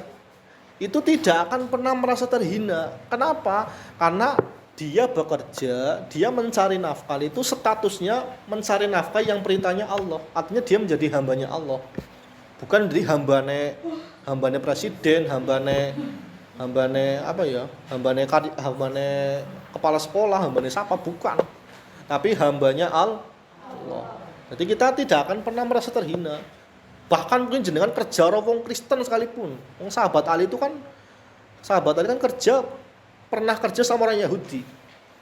itu tidak akan pernah merasa terhina. Kenapa? Karena dia bekerja, dia mencari nafkah, itu statusnya mencari nafkah yang perintahnya Allah. Artinya dia menjadi hambanya Allah, bukan jadi hambane presiden, hambane apa ya? Hambane kepala sekolah, hambane siapa, bukan. Tapi hambanya Allah. Jadi kita tidak akan pernah merasa terhina. Bahkan mungkin jenengan kerja wong Kristen sekalipun. Wong sahabat Ali kan pernah kerja sama orang Yahudi.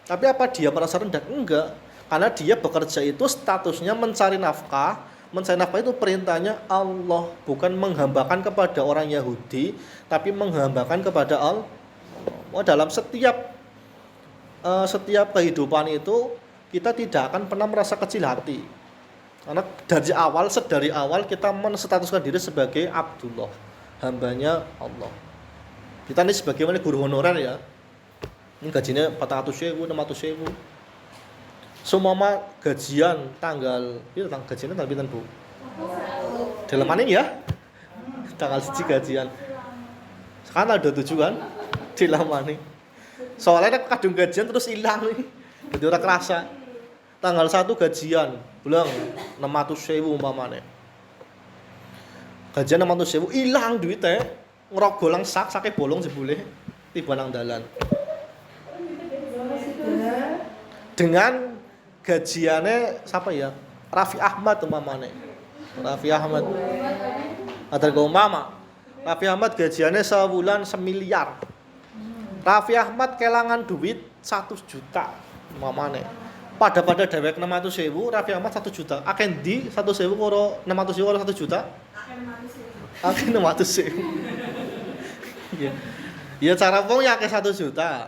Tapi apa dia merasa rendah? Enggak. Karena dia bekerja itu statusnya mencari nafkah. Mencari nafkah itu perintahnya Allah, bukan menghambakan kepada orang Yahudi, tapi menghambakan kepada Allah. Dalam setiap kehidupan itu kita tidak akan pernah merasa kecil hati. Karena sedari awal kita menstatuskan diri sebagai Abdullah, hambanya Allah. Kita ini sebagai guru honorer ya. Ini gajinya 400.000, 600.000. Semua gajian gajiannya tanggal pinten, Bu? Dalam ini ya. Tanggal 1 gajian. Sekarang ada 7 kan? Dilamani. Soalnya kadung gajian terus hilang nih. Jadi ora kerasa. Tanggal 1 gajian, bilang 600.000 umpamane. Gajian 600.000 hilang duitnya. Ngerogolang sake bolong jebule tiba nang dalan. Dengan gajiannya siapa ya? Raffi Ahmad umpamane. Raffi Ahmad. Ada umpama. Raffi Ahmad gajiannya sebulan 1 miliar. Raffi Ahmad kelangan duit 1 juta umpamane. Pada dhewek 600.000, Raffi Ahmad 1 juta. Aken di 100.000 karo 600.000 karo 1 juta? Aken 600.000. Ya cara wong ya akeh 1 juta.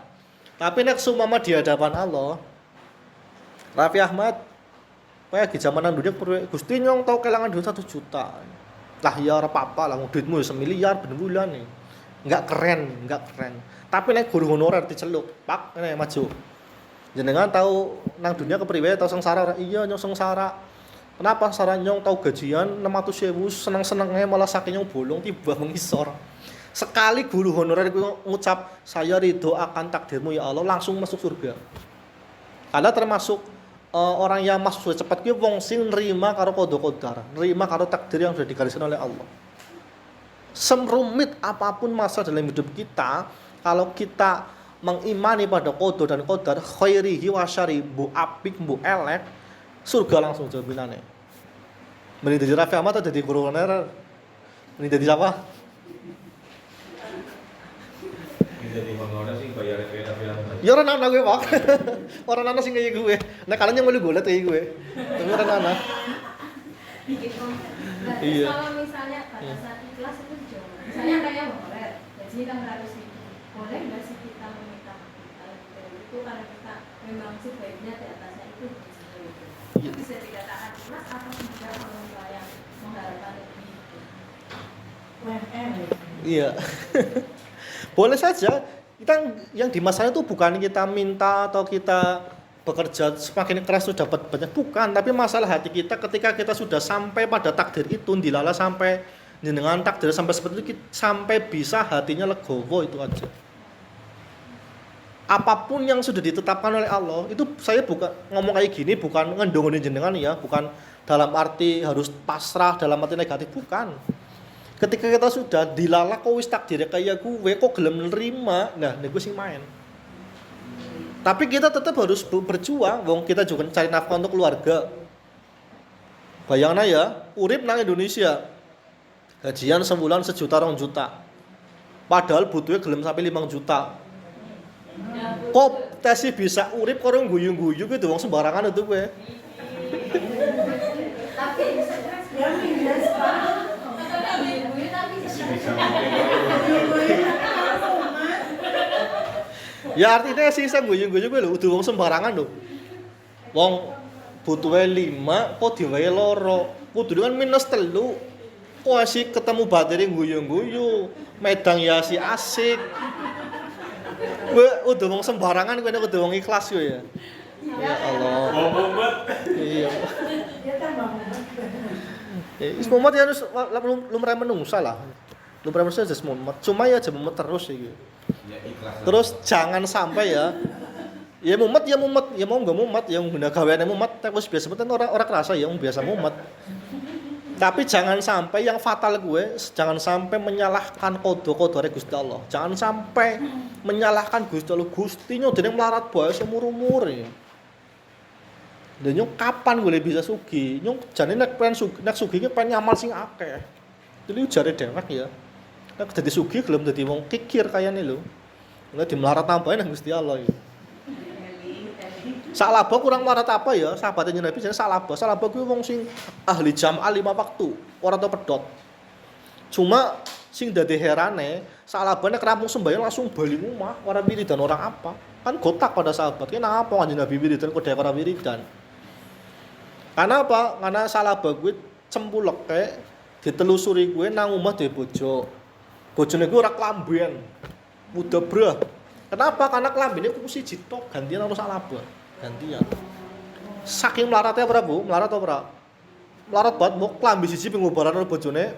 Tapi nek sumama di hadapan Allah, Raffi Ahmad kayak di zaman dunia Gusti nyong tau kelangan duit 1 juta. Lah ya ora apa-apa lah, duitmu 1 miliar ben bulan nih. Enggak keren. Tapi nek guru honorer diceluk, Pak, nek maju. Jenengan tahu nang dunia kepriwe tau sengsara ora? Iya nyong sengsara. Kenapa sengsara nyong tau gajian 600.000 seneng-senenge malah saking nyong bolong tiba mengisor. Sekali guru honorer itu ngucap saya ridho akan takdirmu ya Allah, langsung masuk surga. Karena termasuk orang yang masuk surga cepat kuwi wong sing nerima karo qada qadar, nerima karo takdir yang sudah digariskan oleh Allah. Serumit apapun masalah dalam hidup kita, kalau kita mengimani pada qada dan qadar, khairihi wa syarri, bu apik bu elek, surga langsung jaminannya. Mending jadi Raffi Ahmad atau jadi guru honorer? Mending jadi siapa? Jadi honorer sih bayar film. Ya orang anak gue pak, orang anak sih kayak gue. Nah kalian yang mau gue lihat kayak gue, tapi orang anak. Gitu. Nah, Iya. kalau misalnya pada saat ikhlas itu jauh. Misalnya kayak honorer, gaji kan harus itu. Boleh nggak sih kita meminta itu karena kita memang sebaiknya di atasnya itu seperti itu. Itu bisa dikatakan ikhlas atau tidak kalau yang mengharapkan lebih itu. Iya. Boleh saja. Kita yang dimasalahkan itu bukan kita minta atau kita bekerja semakin keras sudah dapat banyak, bukan, tapi masalah hati kita ketika kita sudah sampai pada takdir itu, dilala sampai dengan takdir sampai seperti itu, sampai bisa hatinya legowo, itu aja. Apapun yang sudah ditetapkan oleh Allah, itu saya bukan ngomong kayak gini bukan ngendongin jenengan ya, bukan dalam arti harus pasrah dalam arti negatif, bukan. Ketika kita sudah dilala kok wis takdirnya kayak gue, kok gelem nerima, nah gue sing main. Tapi kita tetap harus berjuang, wong kita juga cari nafkah untuk keluarga. Bayangna ya, urip nang Indonesia, gajian sebulan 1 juta 2 juta. Padahal butuhnya gelem sampai 5 juta. Kok tesi bisa urip karo guyu-guyu gitu wong sembarangan itu gue. Tapi yang minus Pak. Ya artinya sih saya guyu-guyu gue lho, udah wong sembarangan lho. Wong butuhnya 5, kok diwae loro. Kudu kan minus 3. Kok asik ketemu bateri guyu-guyu, medang ya si asik. Gue udah wong sembarangan, gue udah wong ikhlas yo ya. Ya Allah. Mumet. Iya. Is mumet ya lumrah menungsa lah. Lumrah menungsa jas mumet. Cuma ya aja mumet terus iki. Ya ikhlas. Terus jangan sampai ya mumet, ya mau enggak mumet, yang guna gaweane mumet, terus biasa betul orang kerasa ya biasa mumet. Tapi jangan sampai yang fatal gue, jangan sampai menyalahkan qada-qadare Gusti Allah. Jangan sampai menyalahkan Gusti Allah. Gusti nyodene melarat bae seumur-umur ya. Dan nyong kapan gue bisa sugih? Nyong jane nek sugih ki pengen nyamal sing akeh. Jadi jare dewek ya. Nek dadi sugih gelem dadi wong kikir kayane lho. Nek dimelarat tambahin nang Gusti Allah ya. Salaba kurang melarat apa ya? Sahabatnya Nabi jane salaba. Salaba kuwi wong sing ahli jam'ah 5 waktu, ora tau pedhot. Cuma sing dadi herane, salaba nek rampung sembahyang langsung bali omah, ora wiridan orang apa. Kan gotak pada sahabat. Ki nang apa kanjeng Nabi wiridan kok ora wiridan. Karena apa? Karena salaba gue cempulek kayak ditelusuri gue nang omah dhewe bojo. Bojone gue ora klamben. Mudabrah. Kenapa? Karena klambine kudu siji tok, gantian harus salaba. Gantian. Saking melaratnya Prabu, melarat apa ora? Melarat banget mau klambi siji pengobaran karo bojone.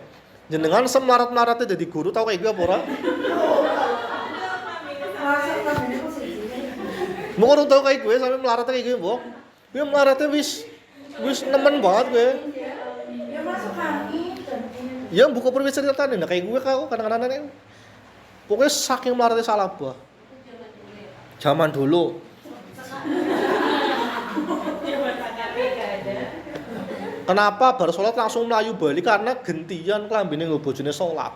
Jenengan semelarat-melaratnya jadi guru tau kayak gue apa ora? Mau orang tau kayak gue sampai melaratnya kayak gue, Mbok. Gue melaratnya wis nemen banget gue. Ya masuk angin. Ya buka perwisata nih, nah kayak gue kau kadang-kadang nih. Pokoknya saking melaratnya salaba. Zaman dulu. Kenapa baru sholat langsung melayu balik? Karena gentian klambine nggo bojone sholat.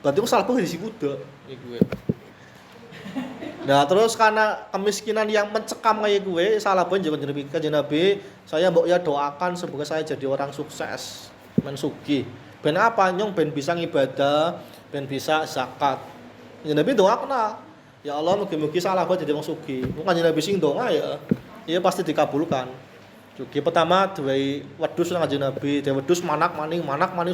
Berarti ku salaba di kuda iki gue. Nah, terus karena kemiskinan yang mencekam kayak gue, salaba jangan jadi Nabi, saya mbok ya doakan semoga saya jadi orang sukses, men sugih. Ben apa nyong ben bisa ngibadah, ben bisa zakat. Ya Nabi doakan. Ya Allah mugi-mugi salaba jadi wong sugih. Mung kanjeng Nabi sing donga ya pasti dikabulkan. Juga pertama duwe wedhus nang kanjeng Nabi, duwe wedhus manak maning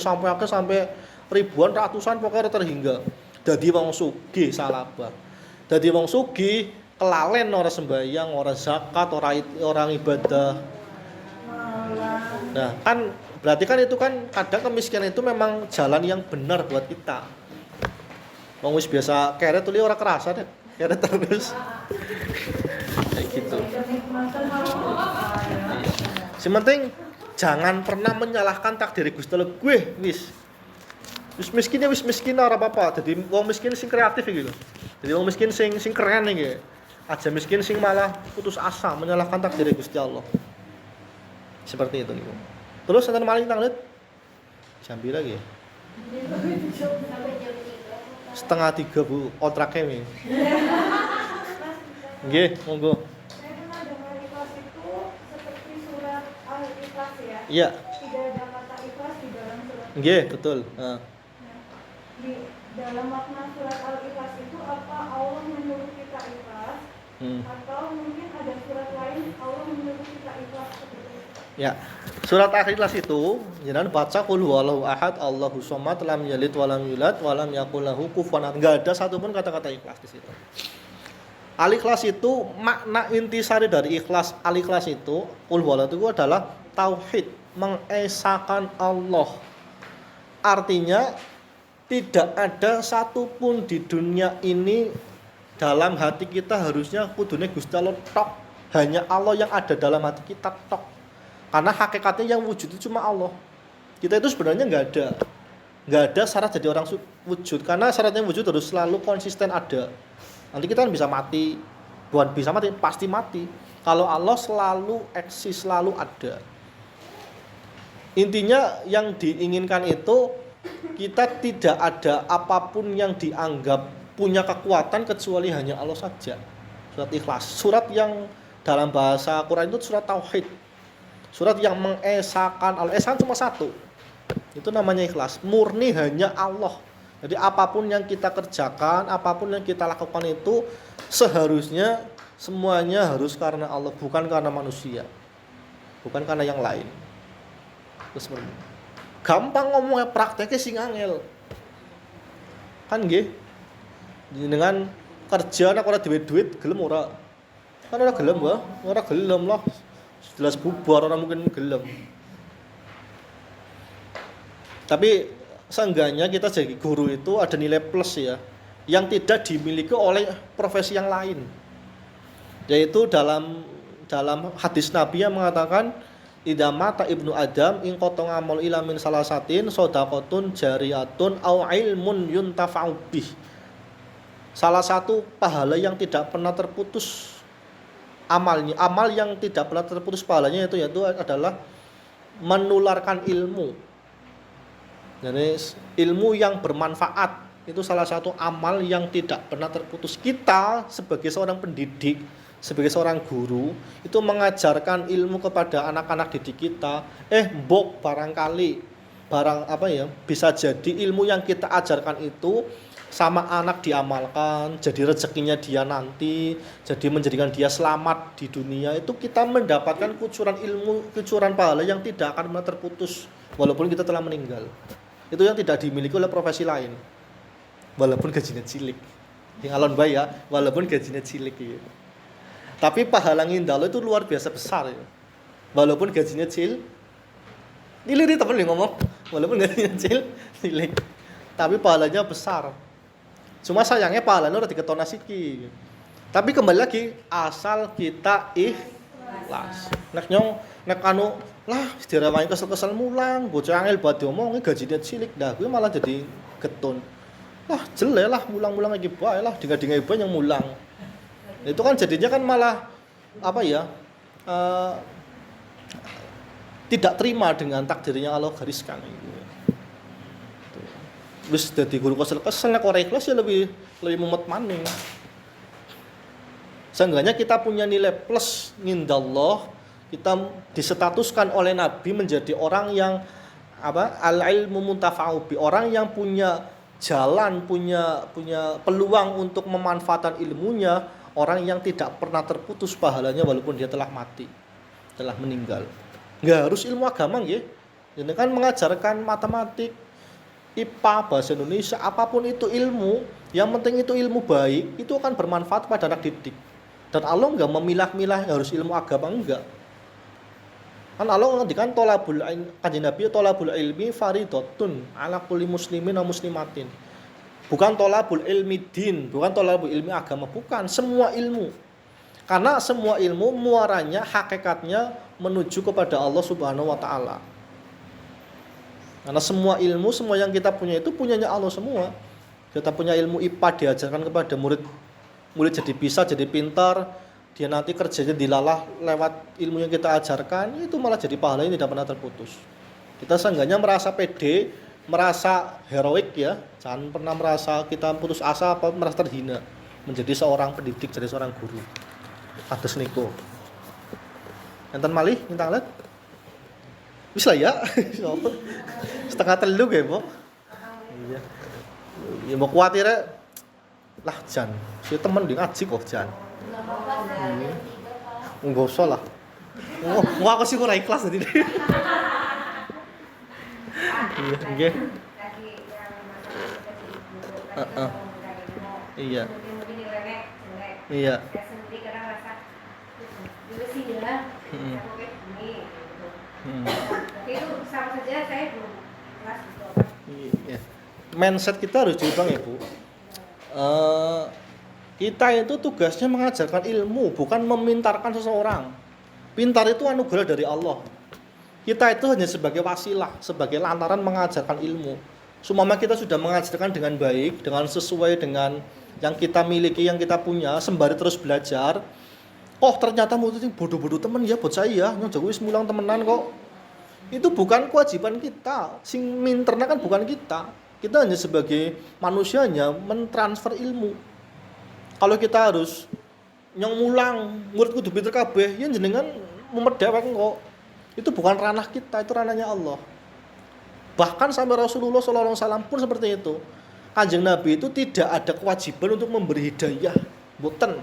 sampai akeh sampai ribuan ratusan pokoknya terhingga. Dadi wong sugih salaba. Dadi wong sugih kelalen ora sembahyang, ora zakat, ora ibadah. Nah, kan berarti kan itu kan kadang kemiskinan itu memang jalan yang benar buat kita. Wong wis biasa keret tuli ora kerasa deh. Keret terus. Kayak gitu. Yang penting jangan pernah menyalahkan takdir Gusti Allah. Gue wis miskin ya wis miskin ora apa-apa. Jadi wong miskin sing kreatif iki lho. Jadi wong miskin sing keren iki. Aja miskin sing malah putus asa menyalahkan takdir Gusti Allah. Seperti itu niku. Terus enten maling tanglet. Jam pira lagi? Setengah 3 Bu, kontraknya nih. Nggih, monggo. Saya pernah dengar ikhlas itu seperti surat Al-Ikhlas ya. Iya. Tidak ada kata ikhlas di dalam surat. Nggih, betul. Nah. Di dalam makna surat Al-Ikhlas itu apa Allah menyuruh kita ikhlas? Atau mungkin ada surat lain Allah menyuruh kita ikhlas seperti itu? Ya. Surat Al-Ikhlas itu jenengan baca qul huwallahu ahad, Allahus samad, lam yalid walam yulad walam yakul lahu kufuwan ahad. Enggak ada satupun kata-kata ikhlas di situ. Al-Ikhlas itu makna intisari dari ikhlas. Al-Ikhlas itu qul huwallahu itu adalah tauhid, mengesahkan Allah. Artinya tidak ada satupun di dunia ini dalam hati kita harusnya kudune Gusti Allah tok. Hanya Allah yang ada dalam hati kita tok. Karena hakikatnya yang wujud itu cuma Allah. Kita itu sebenarnya nggak ada syarat jadi orang wujud. Karena syaratnya wujud harus selalu konsisten ada. Nanti kita kan bisa mati, bukan bisa mati, pasti mati. Kalau Allah selalu eksis, selalu ada. Intinya yang diinginkan itu kita tidak ada apapun yang dianggap punya kekuatan kecuali hanya Allah saja. Surat Ikhlas. Surat yang dalam bahasa Quran itu surat tauhid. Surat yang mengesahkan Allah. Esahkan cuma satu. Itu namanya ikhlas. Murni hanya Allah. Jadi apapun yang kita kerjakan, apapun yang kita lakukan itu seharusnya semuanya harus karena Allah, bukan karena manusia. Bukan karena yang lain. Terus gampang ngomongnya, prakteknya sing angel. Kan nggih? Dengan kerja nek ora duit gelem ora. Kan ora gelem wae, ora gelem lah. Jelas bubar, orang mungkin gelem. Tapi seenggaknya kita jadi guru itu ada nilai plus ya, yang tidak dimiliki oleh profesi yang lain. Yaitu dalam hadis Nabi yang mengatakan idza mata ibnu adam in qata amal ila min salasatin shadaqatun jariyatun au ilmun yuntafa'u bih. Salah satu pahala yang tidak pernah terputus amalnya, amal yang tidak pernah terputus pahalanya itu yaitu adalah menularkan ilmu. Jadi ilmu yang bermanfaat itu salah satu amal yang tidak pernah terputus. Kita sebagai seorang pendidik, sebagai seorang guru itu mengajarkan ilmu kepada anak-anak didik kita. Bisa jadi ilmu yang kita ajarkan itu sama anak diamalkan, jadi rezekinya dia nanti, jadi menjadikan dia selamat di dunia, itu kita mendapatkan kucuran ilmu, kucuran pahala yang tidak akan pernah terputus walaupun kita telah meninggal. Itu yang tidak dimiliki oleh profesi lain. Walaupun gajinya cilik. Yang alon bae ya, walaupun gajinya cilik ya. Tapi pahala ngindalo itu luar biasa besar ya. Walaupun gajinya cilik. Niliri temen yang ngomong, walaupun gajinya cilik, tapi pahalanya besar. Cuma sayangnya pahalanya udah diketon siki. Tapi kembali lagi asal kita ikhlas. Nek anu lah dirawani kesel-kesel mulang, bocah angel buat diomongi gajine cilik dah kuwi malah jadi getun. Lah jelek lah mulang-mulang iki bae lah dinga-dinga ibu yang mulang. Itu kan jadinya kan malah tidak terima dengan takdirnya Allah gariskan itu. Wis dadi guru kesel-kesel nek ora ikhlas ya lebih mumet maning. Seenggaknya kita punya nilai plus ngindallah, kita disetatuskan oleh Nabi menjadi orang yang al-ilmu muntafa'u bi, orang yang punya jalan, punya peluang untuk memanfaatkan ilmunya, orang yang tidak pernah terputus pahalanya walaupun dia telah mati, telah meninggal. Enggak harus ilmu agama nggih. Ini kan mengajarkan matematik, IPA, bahasa Indonesia, apapun itu ilmu, yang penting itu ilmu baik, itu akan bermanfaat pada anak didik. Dan Allah enggak memilah-milah harus ilmu agama, enggak. Kan Allah ngendikan kanjeng Nabi tolabul ilmi faridatun ala kulli muslimin wa muslimatin. Bukan tolabul ilmi din, bukan tolabul ilmi agama, bukan, semua ilmu. Karena semua ilmu muaranya, hakikatnya menuju kepada Allah Subhanahu wa taala. Karena semua ilmu, semua yang kita punya itu punyanya Allah semua. Kita punya ilmu IPA diajarkan kepada murid jadi bisa, jadi pintar, dia nanti kerjanya dilalah lewat ilmu yang kita ajarkan, itu malah jadi pahala yang tidak pernah terputus. Kita seenggaknya merasa pede, merasa heroik ya, jangan pernah merasa kita putus asa atau merasa terhina menjadi seorang pendidik, jadi seorang guru. Kados niku. Enten malih minta alat? Wis lah ya. Setengah telu ya, Bu. Iya. Ya mau kuatir lah jan. Si temen di ngaji kok jan. Enggak usah lah. Oh, aku sih kurang ikhlas tadi. Iya, nggih. Iya. Iya. Itu sama saja saya belum kelas gitu. Iya. Mindset kita harus diubah ya, Bu. Kita itu tugasnya mengajarkan ilmu, bukan memintarkan seseorang. Pintar itu anugerah dari Allah. Kita itu hanya sebagai wasilah, sebagai lantaran mengajarkan ilmu. Seumpama kita sudah mengajarkan dengan baik, dengan sesuai dengan yang kita miliki, yang kita punya, sembari terus belajar. Oh ternyata mutusin bodoh-bodoh temen ya buat saya, yang jago wis mulang temenan kok. Itu bukan kewajiban kita. Sing minterna kan bukan kita. Kita hanya sebagai manusianya mentransfer ilmu. Kalau kita harus yang mulang, murid kudu pinter kabeh, ya jenengan memerdewek kok. Itu bukan ranah kita, itu ranahnya Allah. Bahkan sampai Rasulullah SAW pun seperti itu. Kanjeng Nabi itu tidak ada kewajiban untuk memberi hidayah, mboten.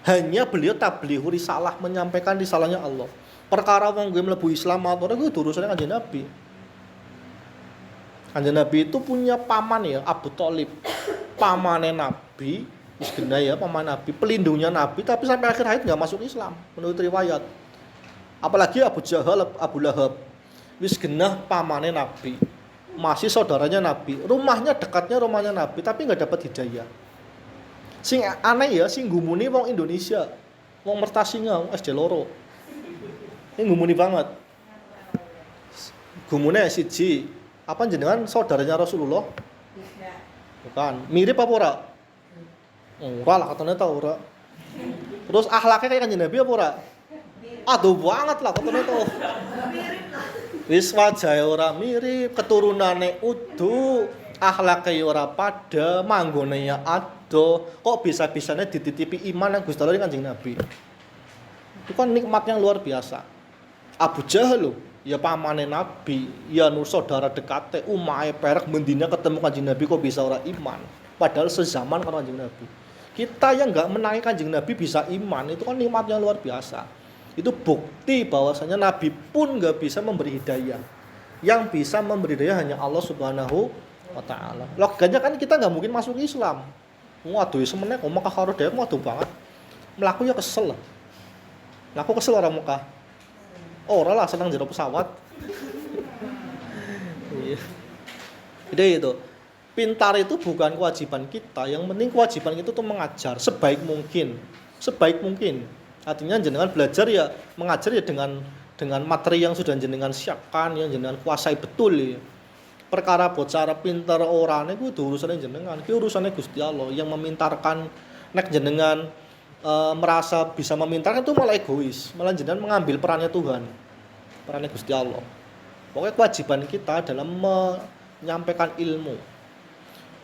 Hanya beliau tablighur risalah, menyampaikan risalahnya Allah. Perkara wong gue mlebu Islam atau ora itu urusannya Kanjeng Nabi. Kanjeng Nabi itu punya paman ya, Abu Thalib. Pamane Nabi, wis genah ya paman Nabi, pelindungnya Nabi, tapi sampai akhir hayat enggak masuk Islam menurut riwayat. Apalagi Abu Jahal, Abu Lahab. Wis genah pamane Nabi. Masih saudaranya Nabi. Rumahnya dekatnya rumahnya Nabi, tapi enggak dapat hidayah. Sing aneh ya, sing gumuni wong Indonesia. Wong Mertasinga, wong SD loro. Ini gumuni banget. Gumune siji, apa jenengan saudaranya Rasulullah? Bukan. Mirip apa ora? Ora lah katanya tau ora. Terus akhlaknya kayak Kanjeng Nabi apa ora? Aduh banget lah katanya tau. Wis wajahe ora mirip, keturunane udu, akhlake ora pada, manggone ya ado. Kok bisa-bisanya dititipi iman yang Gusti Allah Kanjeng Nabi. Itu kan nikmat yang luar biasa. Abu Jahal loh, ya pamane Nabi, ya nur saudara dekate, umahe perek mendina ketemu Kanjeng Nabi kok bisa ora iman. Padahal sezaman karo Kanjeng Nabi. Kita yang enggak menangi Kanjeng Nabi bisa iman, itu kan nikmat yang luar biasa. Itu bukti bahwasanya Nabi pun enggak bisa memberi hidayah. Yang bisa memberi hidayah hanya Allah Subhanahu wa taala. Logikanya kan kita enggak mungkin masuk Islam. Waduh, semeneh kok Mekah karo dhewek waduh banget. Mlaku ya kesel. Mlaku kesel orang Mekah. Ora lah senang jero pesawat. Iya. Jadi itu. Pintar itu bukan kewajiban kita, yang penting kewajiban itu tuh mengajar sebaik mungkin. Sebaik mungkin. Artinya jenengan belajar ya mengajar ya dengan materi yang sudah jenengan siapkan, yang jenengan kuasai betul ya. Perkara bocah pintar orane kudu urusane jenengan, ki urusane Gusti Allah yang memintarkan nek jenengan merasa bisa memintarkan itu malah egois, malah jenengan mengambil perannya Tuhan, perannya Gusti Allah. Pokoknya kewajiban kita dalam menyampaikan ilmu.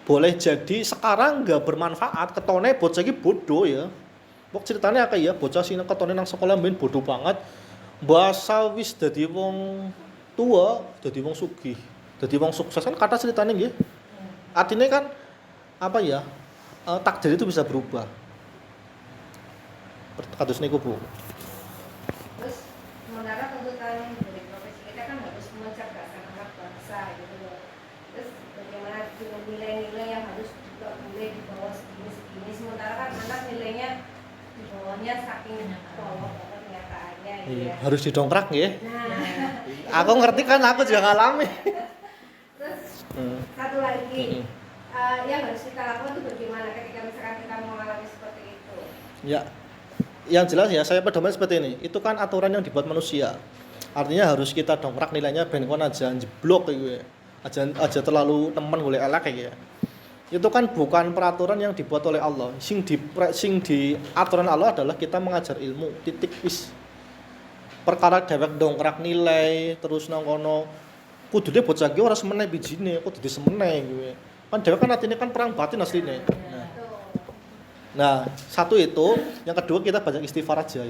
Boleh jadi sekarang enggak bermanfaat, ketone bocah iki bodoh ya. Pok ceritanya akeh ya, bocah sing ketone nang sekolah mben bodoh banget. Bahasa wis dadi wong tua, dadi wong sugih, dadi wong sukses kan kata ceritanya nggih. Artinya kan apa ya? Takdir itu bisa berubah. Kados niku Bu. Terus sementara tuntutan dari profesi kita kan harus mencerdaskan anak bangsa gitu loh. Terus bagaimana dengan nilai-nilai yang harus juga boleh di bawah segini sementara kan anak nilainya di bawahnya saking bawah banget kenyataannya gitu ya. Harus didongkrak nggih. Nah, Aku ngerti kan, aku juga ngalami. terus satu lagi yang harus kita lakukan itu bagaimana ketika misalkan kita mengalami seperti itu? Ya, yang jelas ya saya pedoman seperti ini. Itu kan aturan yang dibuat manusia. Artinya harus kita dongkrak nilainya ben kon aja jeblok kayak gue. Aja terlalu temen golek elek kayak gitu. Itu kan bukan peraturan yang dibuat oleh Allah. Sing di aturan Allah adalah kita mengajar ilmu, titik wis. Perkara dhewek dongkrak nilai terus nang kono kudune bocah ki ora semene bijine, kudu disemene kuwi. Kan dhewek kan artinya kan perang batin asline. Nah, satu itu, yang kedua kita banyak istighfar aja.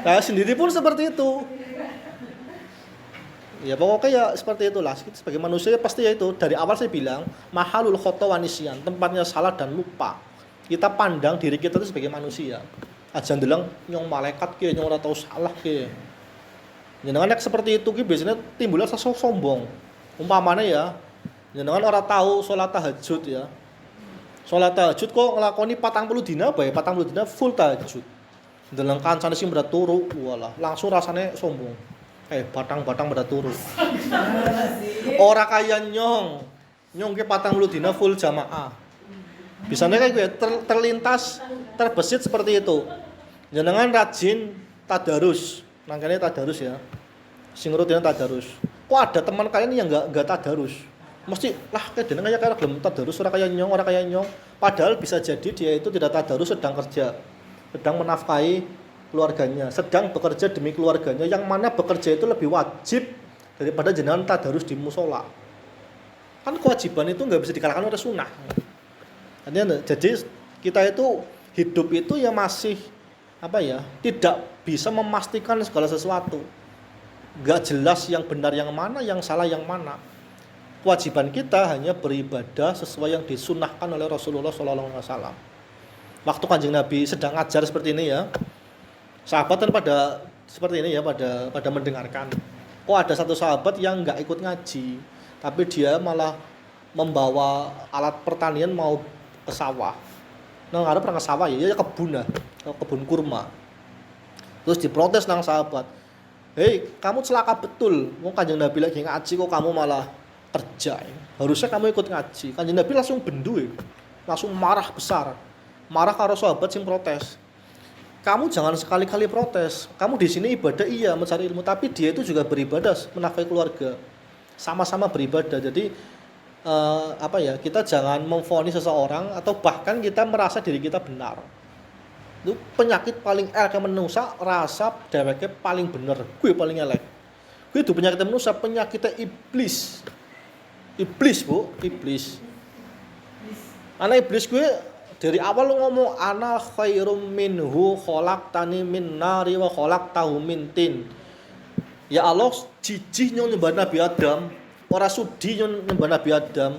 Nah, sendiri pun seperti itu. Ya pokoknya ya seperti itulah. Sebagai manusia pasti ya itu. Dari awal saya bilang mahalul khoto wanisian, tempatnya salah dan lupa. Kita pandang diri kita itu sebagai manusia. Aja ndeleng nyong malaikat ki, nyong ora tau salah ki. Jenengan seperti itu ki biasanya timbulnya rasa sombong. Umpamanya ya, jenengan ora tahu salat tahajud ya. Salat tahajud kok nglakoni 40 dina bae, 40 dina full tahajud. Ndeleng kancane sing berat turu, walah, langsung rasane sombong. Batang-batang pada turu. Ora kaya nyong ki 40 dina full jamaah. Bisanya kayak gue terlintas, terbesit seperti itu. Jenengan rajin tadarus, nangkene tadarus ya. Sing rutin tadarus. Kok ada teman kalian yang enggak tadarus? Mesti lah kayak jenengan kayak gelem tadarus ora kaya nyong. Padahal bisa jadi dia itu tidak tadarus, sedang kerja, sedang menafkahi keluarganya, sedang bekerja demi keluarganya, yang mana bekerja itu lebih wajib daripada jenengan tadarus di musola. Kan kewajiban itu nggak bisa dikalahkan oleh sunnah. Jadi kita itu hidup itu ya masih tidak bisa memastikan segala sesuatu. Nggak jelas yang benar yang mana, yang salah yang mana. Kewajiban kita hanya beribadah sesuai yang disunnahkan oleh Rasulullah SAW. Waktu Kanjeng Nabi sedang ngajar seperti ini ya, sahabat kan pada seperti ini ya, pada mendengarkan. Kok ada satu sahabat yang nggak ikut ngaji, tapi dia malah membawa alat pertanian mau ke sawah. Nah, nggak pernah ke sawah ya kebun kurma. Terus diprotes nang sahabat. Hei, kamu celaka betul. Mau Kanjeng Nabi lagi ngaji kok kamu malah kerja. Harusnya kamu ikut ngaji. Kanjeng Nabi langsung bendu, langsung marah besar. Marah karo sahabat sing protes. Kamu jangan sekali-kali protes. Kamu di sini ibadah iya, mencari ilmu, tapi dia itu juga beribadah, menafkahi keluarga. Sama-sama beribadah. Jadi kita jangan memvonis seseorang atau bahkan kita merasa diri kita benar. Itu penyakit paling elek manusia, rasa dheweke paling bener, gue paling elek. Gue itu penyakit manusia, penyakitnya iblis. Iblis, Bu, iblis. Anak iblis gue dari awal lu ngomong ana khairum minhu khalaqtani min nari wa khalaqtahu min tin. Ya Allah, jijih nyong nyembah Nabi Adam, ora sudi nyong nyembah Nabi Adam.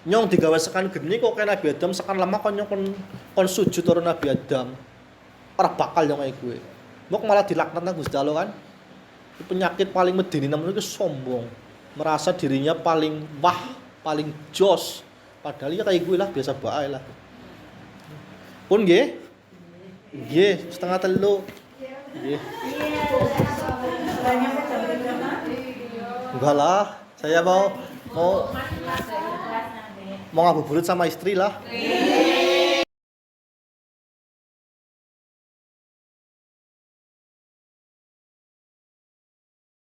Nyong digawe sekan geni kok kaya Nabi Adam, sekan lama kon nyong kon sujud karo Nabi Adam. Ora bakal nyong kaya gue. Mbok malah dilaknat nang Gusti Allah kan. Penyakit paling medeni namanya itu sombong. Merasa dirinya paling paling jos. Padahal ya kayak gue lah, biasa bae lah. Pun nggih? Nggih, 2:30. Nggih. Enggak lah, saya mau ngabuburit sama istri lah.